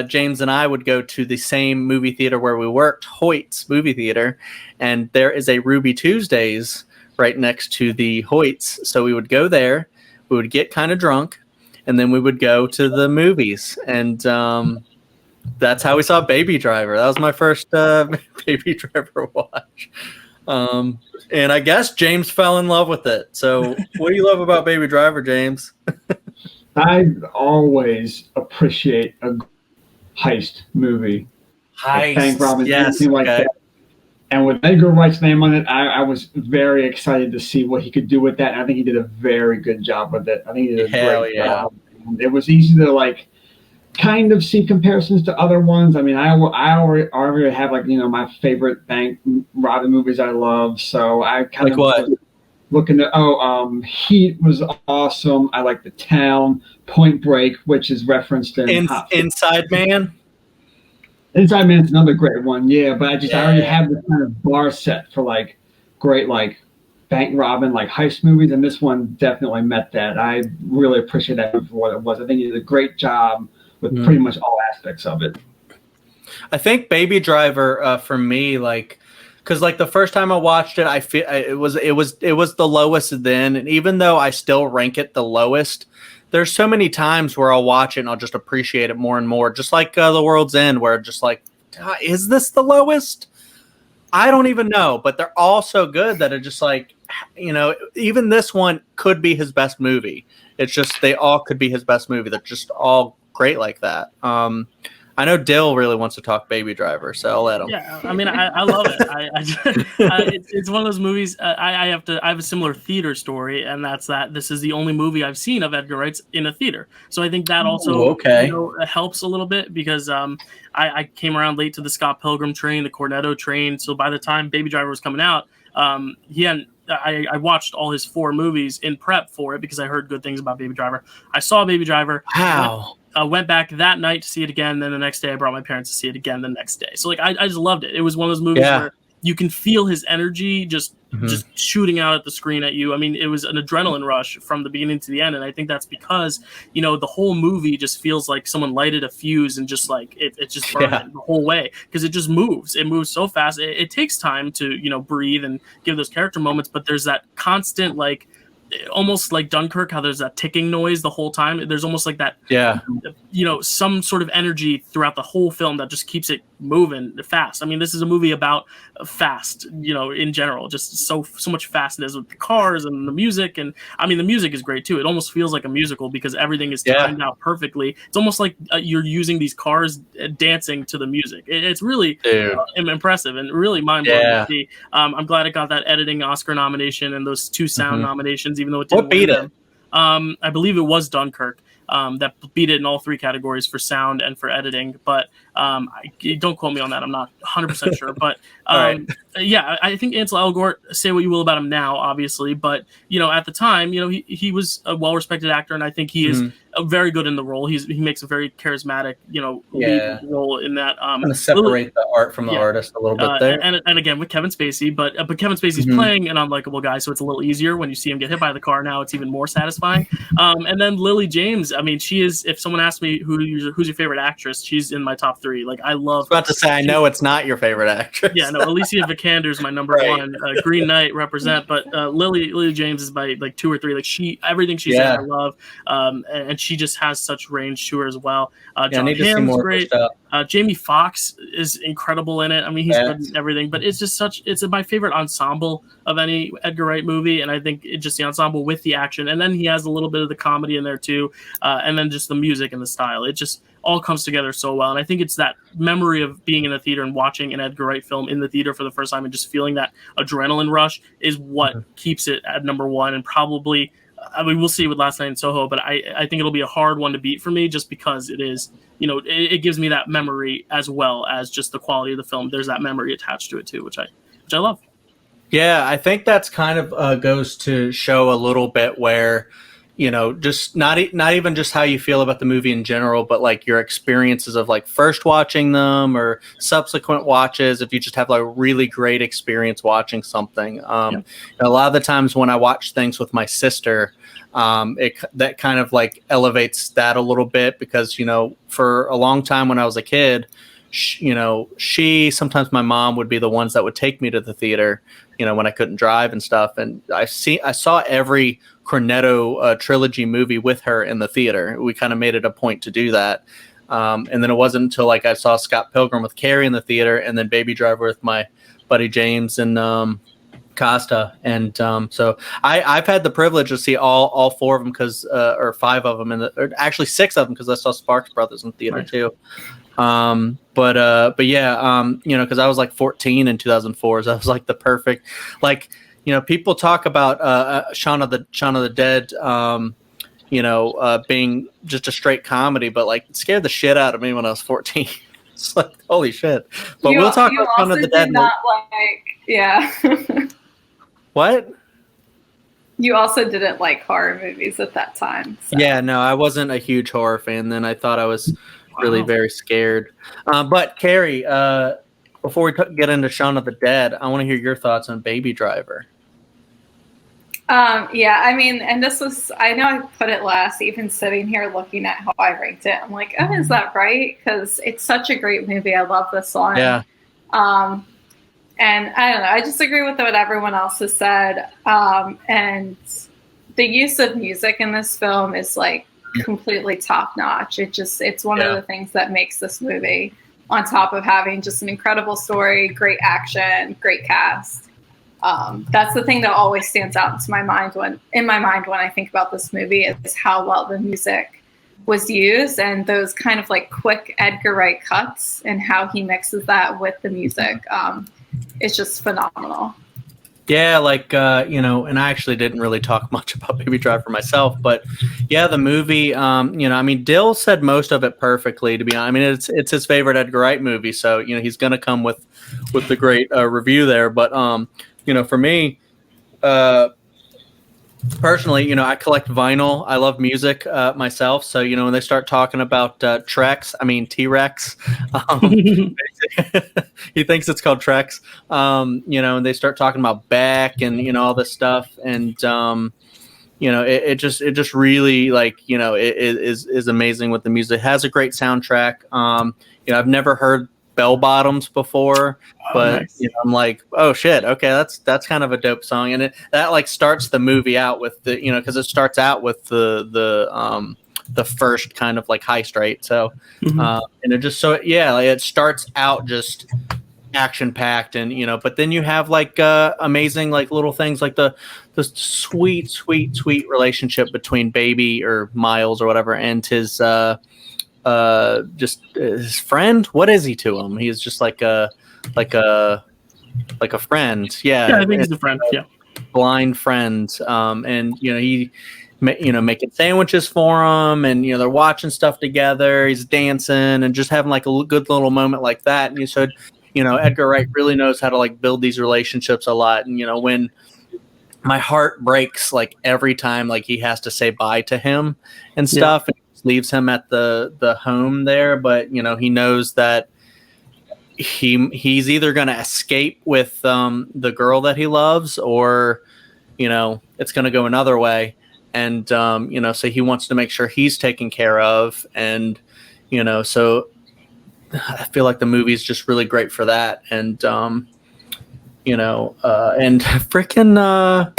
James and I would go to the same movie theater where we worked, Hoyt's movie theater. And there is a Ruby Tuesdays right next to the Hoyt's. So we would go there. We would get kind of drunk. And then we would go to the movies. And that's how we saw Baby Driver. That was my first Baby Driver watch. And I guess James fell in love with it. So what do you love about Baby Driver, James? I always appreciate a heist movie. Heist. Bank robbery, yes. anything like that. And with Edgar Wright's name on it, I was very excited to see what he could do with that. And I think he did a very good job with it. I think he did a great job. And it was easy to kind of see comparisons to other ones. I mean, I already have my favorite bank robbing movies I love. So I kind of what? Looking at Heat was awesome. I like The Town, Point Break, which is referenced in Inside Man. Inside Man's another great one, yeah. But I already have this kind of bar set for great bank robbing heist movies, and this one definitely met that. I really appreciate that for what it was. I think he did a great job with pretty much all aspects of it. I think Baby Driver for me, because the first time I watched it, I feel it was the lowest then, and even though I still rank it the lowest, there's so many times where I'll watch it and I'll just appreciate it more and more. Just like The World's End, where just is this the lowest? I don't even know, but they're all so good that it just even this one could be his best movie. It's just they all could be his best movie. They're just all great like that. I know Dill really wants to talk Baby Driver, so I'll let him. Yeah, I mean, I love it. It's one of those movies. I have a similar theater story, and that's that this is the only movie I've seen of Edgar Wright's in a theater. So I think that also helps a little bit because I came around late to the Scott Pilgrim train, the Cornetto train. So by the time Baby Driver was coming out, I watched all his 4 movies in prep for it because I heard good things about Baby Driver. I saw Baby Driver. Wow. I went back that night to see it again. Then the next day, I brought my parents to see it again the next day. So I just loved it. It was one of those movies where you can feel his energy just shooting out at the screen at you. I mean, it was an adrenaline rush from the beginning to the end. And I think that's because, the whole movie just feels like someone lighted a fuse and just it just burned the whole way because it just moves. It moves so fast. It takes time to, breathe and give those character moments. But there's that constant, almost like Dunkirk, how there's that ticking noise the whole time. There's almost like that, some sort of energy throughout the whole film that just keeps it moving fast. I mean, this is a movie about fast, in general, just so much fastness with the cars and the music. And I mean, the music is great too. It almost feels like a musical because everything is timed out perfectly. It's almost like you're using these cars dancing to the music. It's really impressive and really mind-blowing to see. I'm glad it got that editing Oscar nomination and those 2 sound nominations, even though it didn't. What beat it? I believe it was Dunkirk. That beat it in all 3 categories for sound and for editing, but don't quote me on that. I'm not 100% sure, but I think Ansel Elgort, say what you will about him now, obviously, but at the time, he was a well-respected actor, and I think he is very good in the role. He makes a very charismatic, lead role in that. Kind of separate the art from the artist a little bit there. And again with Kevin Spacey, but Kevin Spacey's playing an unlikable guy, so it's a little easier when you see him get hit by the car. Now it's even more satisfying. And then Lily James, I mean, she is. If someone asked me who's your favorite actress, she's in my top 3. Like I love. I was about to say, I know it's not your favorite actress. Yeah, no, Alicia Vikander is my number one. Green Knight represent, but Lily James is my 2 or 3. Like everything she's in, I love, and she just has such range to her as well. John Hamm's great. Jamie Foxx is incredible in it. I mean, he's good in everything, but it's just it's my favorite ensemble of any Edgar Wright movie, and I think it's just the ensemble with the action, and then he has a little bit of the comedy in there too, and then just the music and the style. It just all comes together so well, and I think it's that memory of being in the theater and watching an Edgar Wright film in the theater for the first time and just feeling that adrenaline rush is what keeps it at number 1, and probably, I mean, we'll see with Last Night in Soho, but I think it'll be a hard one to beat for me just because it is, it gives me that memory as well as just the quality of the film. There's that memory attached to it too, which I love. Yeah, I think that's kind of goes to show a little bit where, just not even just how you feel about the movie in general, but like your experiences of like first watching them or subsequent watches. If you just have like a really great experience watching something, a lot of the times when I watch things with my sister, that kind of like elevates that a little bit because for a long time when I was a kid, she sometimes my mom would be the ones that would take me to the theater, when I couldn't drive and stuff. And I saw every Cornetto trilogy movie with her in the theater. We kind of made it a point to do that. And then it wasn't until like I saw Scott Pilgrim with Kerri in the theater, and then Baby Driver with my buddy James and Costa. And so I've had the privilege to see all 4 of them or 5 of them or actually 6 of them because I saw Sparks Brothers in theater too. But yeah, because I was like 14 in 2004, so that was like the perfect, like, people talk about Shaun of the Dead, being just a straight comedy, but like it scared the shit out of me when I was 14. It's like holy shit. But we'll talk about Shaun of the Dead. What? You also didn't like horror movies at that time. So. Yeah, no, I wasn't a huge horror fan then. I thought I was really very scared. But Kerri, before we get into Shaun of the Dead, I want to hear your thoughts on Baby Driver. Yeah, I mean, and this was, I know I put it last, even sitting here looking at how I ranked it. I'm like, oh, is that right? Because it's such a great movie. I love this one. Yeah. And I don't know, I just agree with what everyone else has said. And the use of music in this film is like completely top notch. It's one of the things that makes this movie, on top of having just an incredible story, great action, great cast. That's the thing that always stands out in my mind when I think about this movie is how well the music was used and those kind of like quick Edgar Wright cuts and how he mixes that with the music. It's just phenomenal. Yeah, like, and I actually didn't really talk much about Baby Driver myself, but yeah, the movie, I mean, Dill said most of it perfectly, to be honest. I mean, it's his favorite Edgar Wright movie, so, he's going to come with the great review there. But, for me, personally, I collect vinyl. I love music myself. So, when they start talking about T-Rex, he thinks it's called Trex, and they start talking about Beck and, all this stuff. And, it just really like, it is amazing with the music. It has a great soundtrack. I've never heard Bell Bottoms before, but nice. I'm like, oh shit, okay, that's kind of a dope song, and that like starts the movie out with the because it starts out with the first kind of like heist, right? So and it just it starts out just action packed, and but then you have like amazing like little things like the sweet relationship between Baby or Miles or whatever and his just his friend. What is he to him? He's just like a friend. Yeah, I think he's a friend. Yeah, blind friend. And he making sandwiches for him, and they're watching stuff together. He's dancing and just having like a good little moment like that. And you said, Edgar Wright really knows how to like build these relationships a lot. And when my heart breaks like every time like he has to say bye to him and stuff. leaves him at the home there, but he knows that he's either going to escape with the girl that he loves, or it's going to go another way. And so he wants to make sure he's taken care of, and so I feel like the movie is just really great for that. And and freaking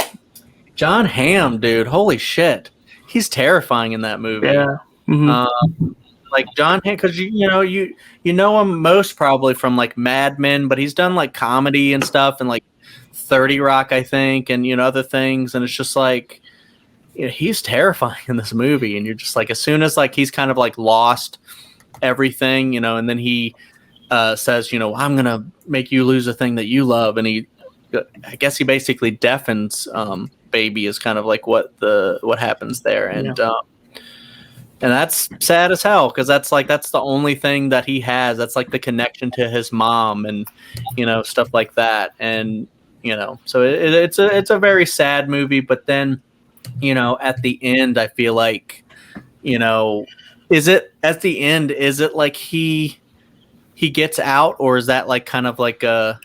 John Hamm, dude, holy shit, he's terrifying in that movie. Yeah. Mm-hmm. Like John Hamm, because you know him most probably from like Mad Men, but he's done like comedy and stuff, and like 30 Rock, I think, and other things, and it's just like he's terrifying in this movie, and you're just like, as soon as like he's kind of like lost everything, and then he says, I'm gonna make you lose a thing that you love, and I guess he basically deafens Baby is kind of like what happens there, and and that's sad as hell, because that's the only thing that he has. That's like the connection to his mom, and stuff like that. And so it's a very sad movie. But then at the end, I feel like is it at the end? Is it like he gets out, or is that like kind of like a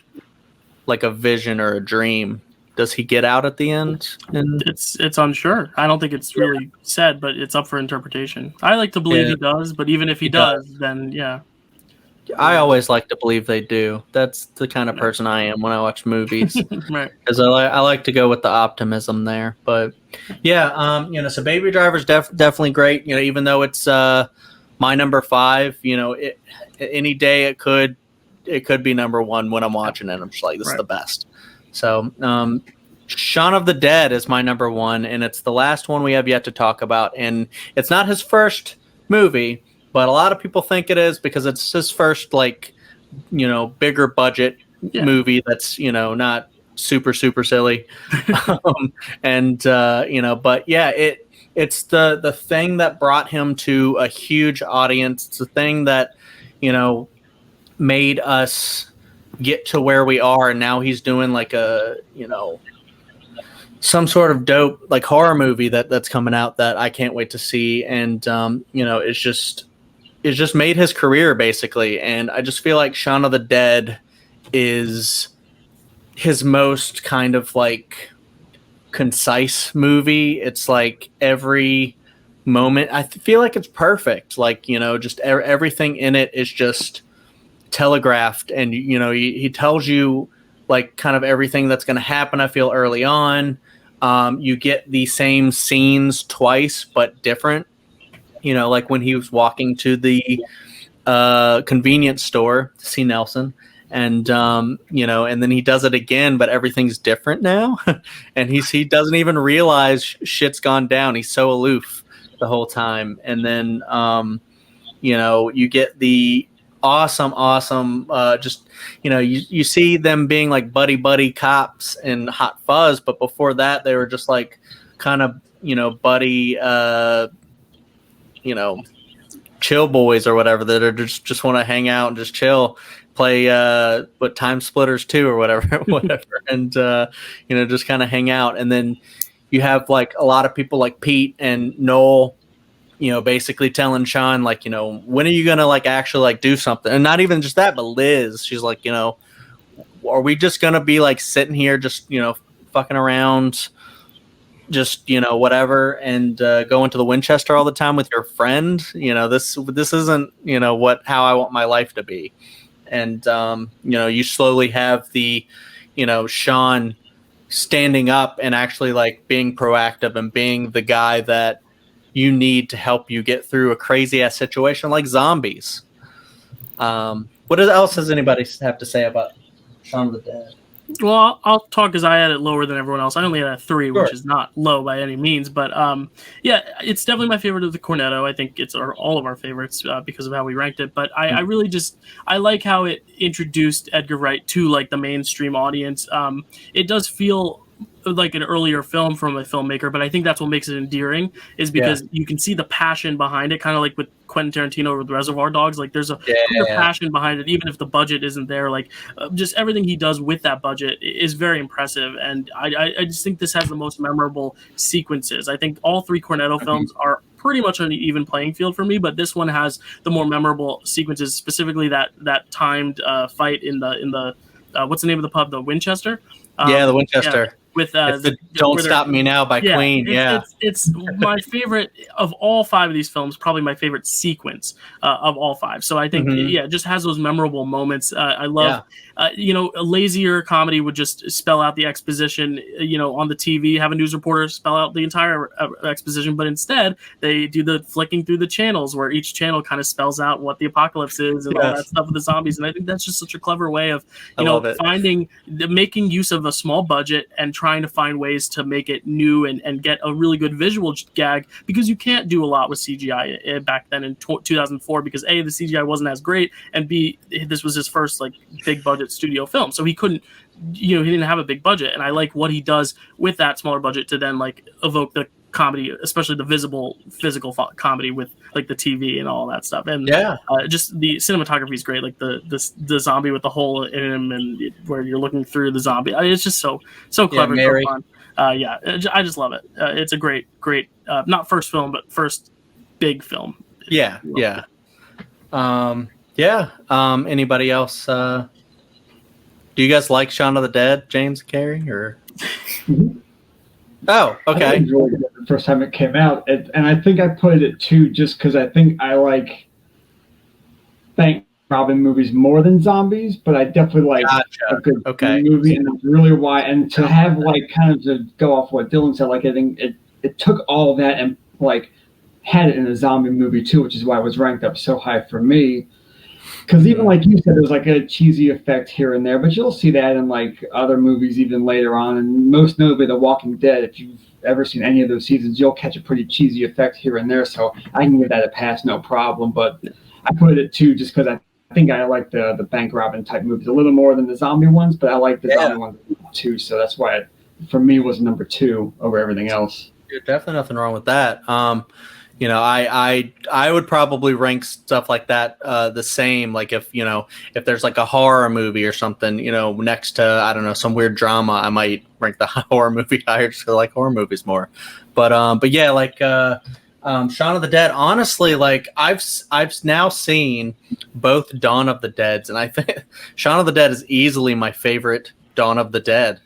vision or a dream? Does he get out at the end? It's unsure. I don't think it's really said, but it's up for interpretation. I like to believe he does, but even if he does, then yeah. I always like to believe they do. That's the kind of person I am when I watch movies. Right. Because I like to go with the optimism there. But yeah, so Baby Driver's definitely great. Even though it's my number 5, any day it could be number 1 when I'm watching it. I'm just like, this is the best. So, Shaun of the Dead is my number 1, and it's the last one we have yet to talk about. And it's not his first movie, but a lot of people think it is, because it's his first, like, bigger budget movie that's, not super, super silly. But yeah, it's the thing that brought him to a huge audience. It's the thing that, made us get to where we are, and now he's doing like a some sort of dope like horror movie that's coming out that I can't wait to see. And it's just made his career basically. And I just feel like Shaun of the Dead is his most kind of like concise movie. It's like every moment, I feel like it's perfect. Like, just everything in it is just telegraphed, and he tells you like kind of everything that's going to happen. I feel early on, you get the same scenes twice but different, like when he was walking to the convenience store to see Nelson, and and then he does it again, but everything's different now. And he doesn't even realize shit's gone down. He's so aloof the whole time. And then you get the awesome just you see them being like buddy cops in Hot Fuzz, but before that they were just like kind of buddy chill boys or whatever, that are just want to hang out and just chill, play Time Splitters 2 or whatever and just kind of hang out. And then you have like a lot of people like Pete and Noel basically telling Sean, like, when are you going to like actually like do something? And not even just that, but Liz, she's like, are we just going to be like sitting here just, fucking around, just, whatever, and going to the Winchester all the time with your friend? This isn't, how I want my life to be. And, you slowly have the, Sean standing up and actually like being proactive and being the guy that you need to help you get through a crazy ass situation like zombies. What else does anybody have to say about Shaun of the Dead? Well, I'll talk because I had it lower than everyone else. I only had a 3, which is not low by any means. But yeah, it's definitely my favorite of the Cornetto. I think it's all of our favorites because of how we ranked it. But I really I like how it introduced Edgar Wright to like the mainstream audience. It does feel like an earlier film from a filmmaker, but I think that's what makes it endearing, is because you can see the passion behind it, kind of like with Quentin Tarantino with Reservoir Dogs. Like there's a clear passion behind it, even if the budget isn't there. Like just everything he does with that budget is very impressive, and I just think this has the most memorable sequences. I think all three Cornetto films are pretty much on an even playing field for me, but this one has the more memorable sequences, specifically that timed fight in the what's the name of the pub? The Winchester. The Winchester. Yeah, with it's the "Don't Stop Me Now" by Queen. It's my favorite of all five of these films. Probably my favorite sequence of all five. So I think it just has those memorable moments. I love. A lazier comedy would just spell out the exposition, on the TV, have a news reporter spell out the entire exposition, but instead they do the flicking through the channels where each channel kind of spells out what the apocalypse is and all that stuff with the zombies. And I think that's just such a clever way of, making use of a small budget and trying to find ways to make it new and get a really good visual gag, because you can't do a lot with CGI back then in 2004, because A, the CGI wasn't as great, and B, this was his first big budget studio film, so he couldn't, he didn't have a big budget. And I like what he does with that smaller budget to then evoke the comedy, especially the physical comedy with the TV and all that stuff. And just the cinematography is great, like the zombie with the hole in him and where you're looking through the zombie. It's just so clever, so fun. I just love it. It's a great not first film, but first big film. Anybody else? Do you guys like Shaun of the Dead, James, Kerri, or? Oh, okay. I enjoyed it the first time it came out, and I think I put it 2 just because I think I like Bank Robin movies more than zombies, but I definitely like a good movie, and that's really why. And to have kind of to go off what Dylan said, I think it took all of that and had it in a zombie movie too, which is why it was ranked up so high for me. Because even like you said, there's a cheesy effect here and there, but you'll see that in other movies even later on, and most notably The Walking Dead. If you've ever seen any of those seasons, you'll catch a pretty cheesy effect here and there, so I can give that a pass, no problem. But I put it 2 just because I think I like the bank robbing type movies a little more than the zombie ones, but I like the zombie ones too, so that's why it, for me, was number 2 over everything else. There's definitely nothing wrong with that. I would probably rank stuff like that the same. If there's a horror movie or something, next to, I don't know, some weird drama, I might rank the horror movie higher just because I like horror movies more. But Shaun of the Dead, honestly, I've now seen both Dawn of the Deads, and I think Shaun of the Dead is easily my favorite Dawn of the Dead.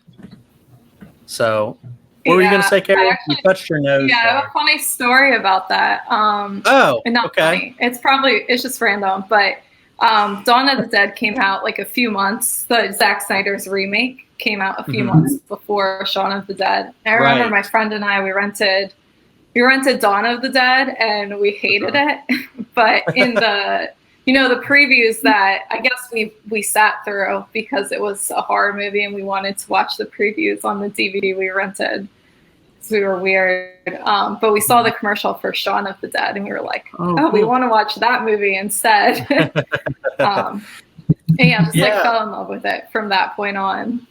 So. What were you going to say, Kerri? You touched your nose. Yeah, I have a funny story about that. Funny. It's just random, but Dawn of the Dead came out a few months. The Zack Snyder's remake came out a few months before Shaun of the Dead. And I remember my friend and I, we rented Dawn of the Dead, and we hated it. But in the the previews that I guess we sat through because it was a horror movie and we wanted to watch the previews on the DVD we rented. We were weird, but we saw the commercial for Shaun of the Dead, and we were like, "Oh, we want to watch that movie instead." Fell in love with it from that point on.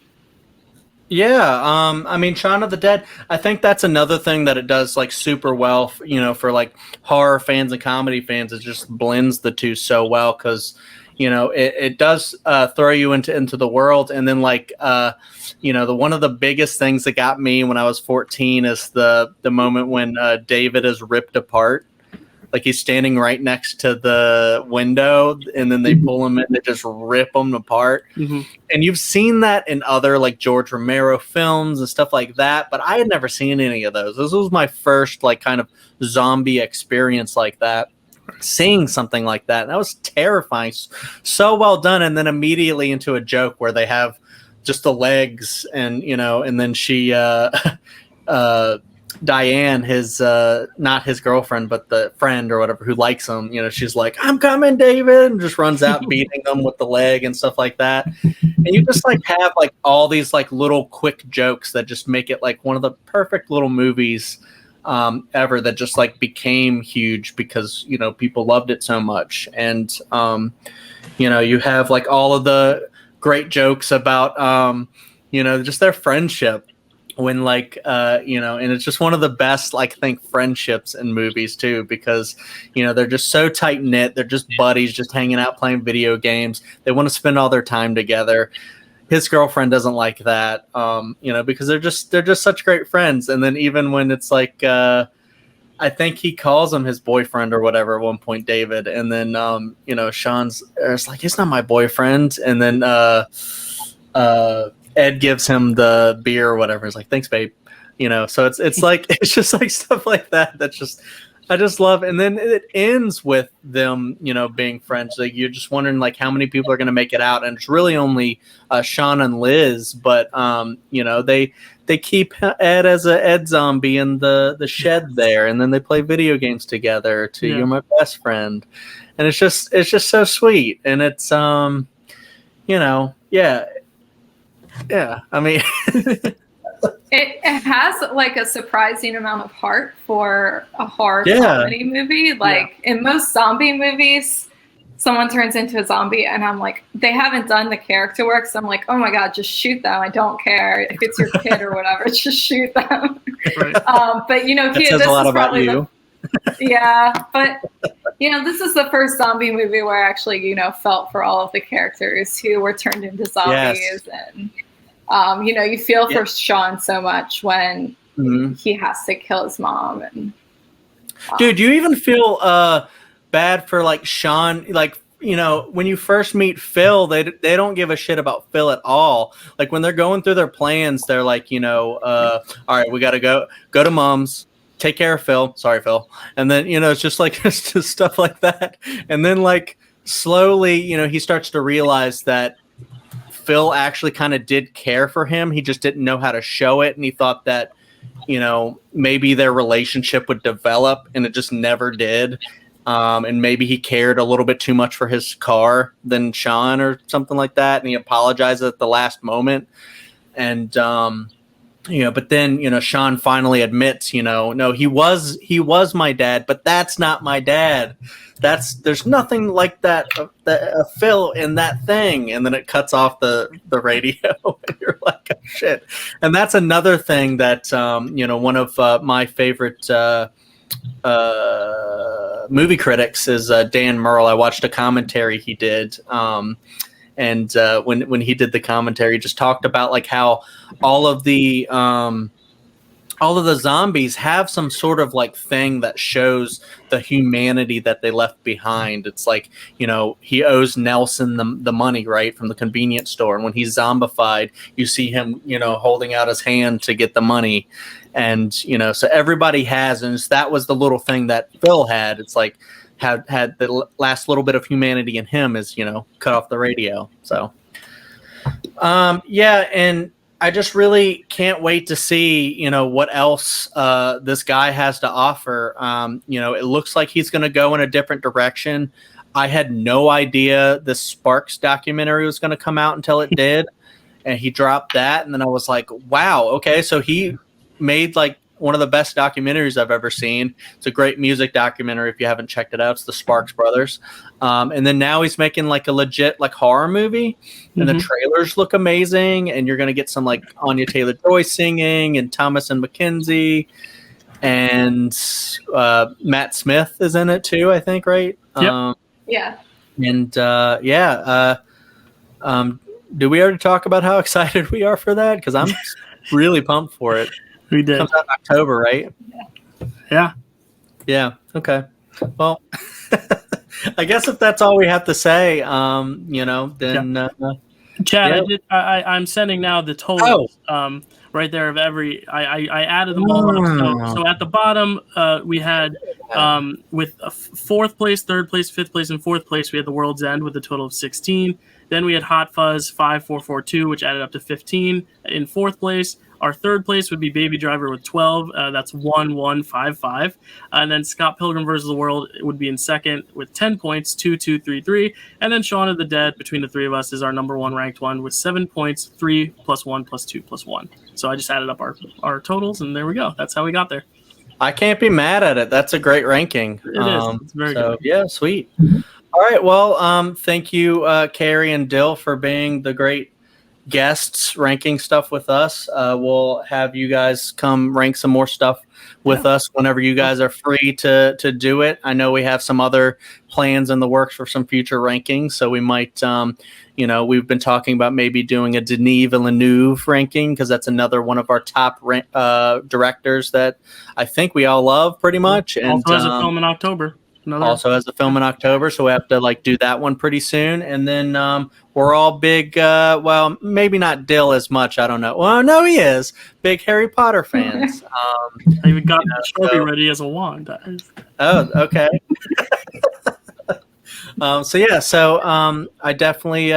Shaun of the Dead, I think that's another thing that it does super well, for horror fans and comedy fans. It just blends the two so well, because it does throw you into the world, and then one of the biggest things that got me when I was 14 is the moment when David is ripped apart. He's standing right next to the window, and then they pull him in and just rip him apart. And you've seen that in other George Romero films and stuff like that, but I had never seen any of those. This was my first kind of zombie experience like that. Seeing something like that was terrifying, so well done. And then immediately into a joke where they have just the legs, and and then she Diane, his not his girlfriend but the friend or whatever who likes him, she's like, "I'm coming, David," and just runs out beating them with the leg and stuff like that. And you just have all these little quick jokes that just make it one of the perfect little movies ever, that just became huge because people loved it so much. And you have all of the great jokes about just their friendship, when like and it's just one of the best like I think friendships in movies too, because they're just so tight knit, they're just buddies just hanging out playing video games, they want to spend all their time together. His girlfriend doesn't like that, because they're just such great friends. And then even when it's like I think he calls him his boyfriend or whatever at one point, David, and then Sean's it's like, he's not my boyfriend, and then Ed gives him the beer or whatever. He's like, thanks, babe. So it's like, it's just like stuff like that. I just love. And then it ends with them, being friends. Like, you're just wondering like how many people are going to make it out. And it's really only Sean and Liz, but they keep Ed as a Ed zombie in the shed there. And then they play video games together to You're My Best Friend. And it's just so sweet. And it's, yeah, I mean, it has like a surprising amount of heart for a horror comedy movie. Like in most zombie movies, someone turns into a zombie, and I'm like, they haven't done the character work, so I'm like, oh my god, just shoot them. I don't care if it's your kid or whatever, just shoot them. Right. But this is probably but this is the first zombie movie where I actually felt for all of the characters who were turned into zombies, and you feel for Sean so much when he has to kill his mom. And dude, you even feel bad for like Sean, like when you first meet Phil, they don't give a shit about Phil at all. Like when they're going through their plans, they're like, all right, we gotta go to mom's. Take care of Phil. Sorry, Phil. And then, it's just like it's just stuff like that. And then like slowly, he starts to realize that Phil actually kind of did care for him. He just didn't know how to show it. And he thought that, maybe their relationship would develop, and it just never did. And maybe he cared a little bit too much for his car than Sean or something like that. And he apologized at the last moment. And, but then, Sean finally admits, no, he was my dad, but that's not my dad. There's nothing like that, Phil in that thing. And then it cuts off the radio and you're like, oh, shit. And that's another thing that, one of my favorite movie critics is Dan Merle. I watched a commentary he did. And when he did the commentary, he just talked about like how all of the zombies have some sort of like thing that shows the humanity that they left behind. It's like, he owes Nelson the money, right, from the convenience store. And when he's zombified, you see him, holding out his hand to get the money. And, so everybody has, and that was the little thing that Phil had. It's like, had the last little bit of humanity in him is, cut off the radio. So, and I just really can't wait to see, what else this guy has to offer. It looks like he's going to go in a different direction. I had no idea the Sparks documentary was going to come out until it did. And he dropped that. And then I was like, wow, okay. So he made like one of the best documentaries I've ever seen. It's a great music documentary. If you haven't checked it out, it's the Sparks Brothers. And then now he's making like a legit like horror movie, and the trailers look amazing. And you're going to get some like Anya Taylor-Joy singing, and Thomas and Mackenzie, and Matt Smith is in it too, I think, right? Yep. Yeah. And do we already talk about how excited we are for that? Because I'm really pumped for it. We did. It comes out in October, right? Yeah. Yeah. Okay. Well, I guess if that's all we have to say, then Chad, I'm sending now the totals right there of every. I added them all up. So at the bottom, we had with fourth place, third place, fifth place, and fourth place, we had The World's End with a total of 16. Then we had Hot Fuzz 5442, which added up to 15 in fourth place. Our third place would be Baby Driver with 12. That's 1155. And then Scott Pilgrim vs. the World would be in second with 10 points, 2233. And then Shaun of the Dead, between the three of us, is our number one ranked one with 7 points, 3 plus 1 plus 2 plus 1. So I just added up our totals, and there we go. That's how we got there. I can't be mad at it. That's a great ranking. It is. It's very good. Yeah, sweet. All right. Well, thank you, Kerri and Dill, for being the great guests ranking stuff with us. We'll have you guys come rank some more stuff with us whenever you guys are free to do it. I know we have some other plans in the works for some future rankings, so we might, we've been talking about maybe doing a Denis Villeneuve ranking, because that's another one of our top directors that I think we all love pretty much. And also has a film in October. Also has a film in October, so we have to do that one pretty soon. And then we're all big, well, maybe not Dill as much, I don't know. Well, no, he is. Big Harry Potter fans. I even got the trophy ready as a wand. Oh, okay. So I definitely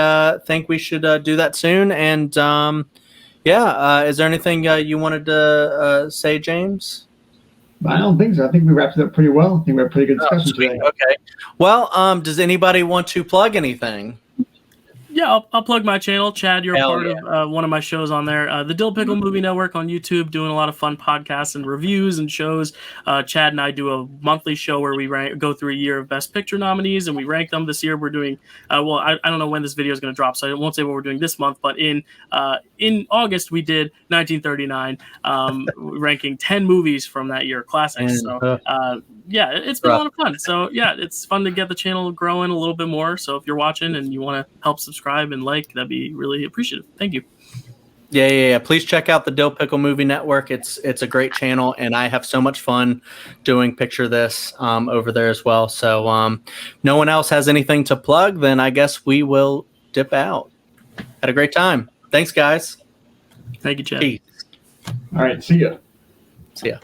think we should do that soon. And is there anything you wanted to say, James? I don't think so. I think we wrapped it up pretty well. I think we had a pretty good discussion today. Okay. Well, does anybody want to plug anything? Yeah, I'll plug my channel. Chad, you're a part of one of my shows on there. The Dill Pickle Movie Network on YouTube, doing a lot of fun podcasts and reviews and shows. Chad and I do a monthly show where we go through a year of Best Picture nominees, and we rank them. This year we're doing, I don't know when this video is going to drop, so I won't say what we're doing this month, but in August we did 1939, ranking 10 movies from that year, classics. It's been a lot of fun. So it's fun to get the channel growing a little bit more. So if you're watching and you want to help subscribe and that'd be really appreciative. Thank you. Yeah. Please check out the Dill Pickle Movie Network. It's a great channel, and I have so much fun doing Picture This over there as well. So no one else has anything to plug, then I guess we will dip out. Had a great time. Thanks, guys. Thank you, Chad. Peace. All right. See ya. See ya.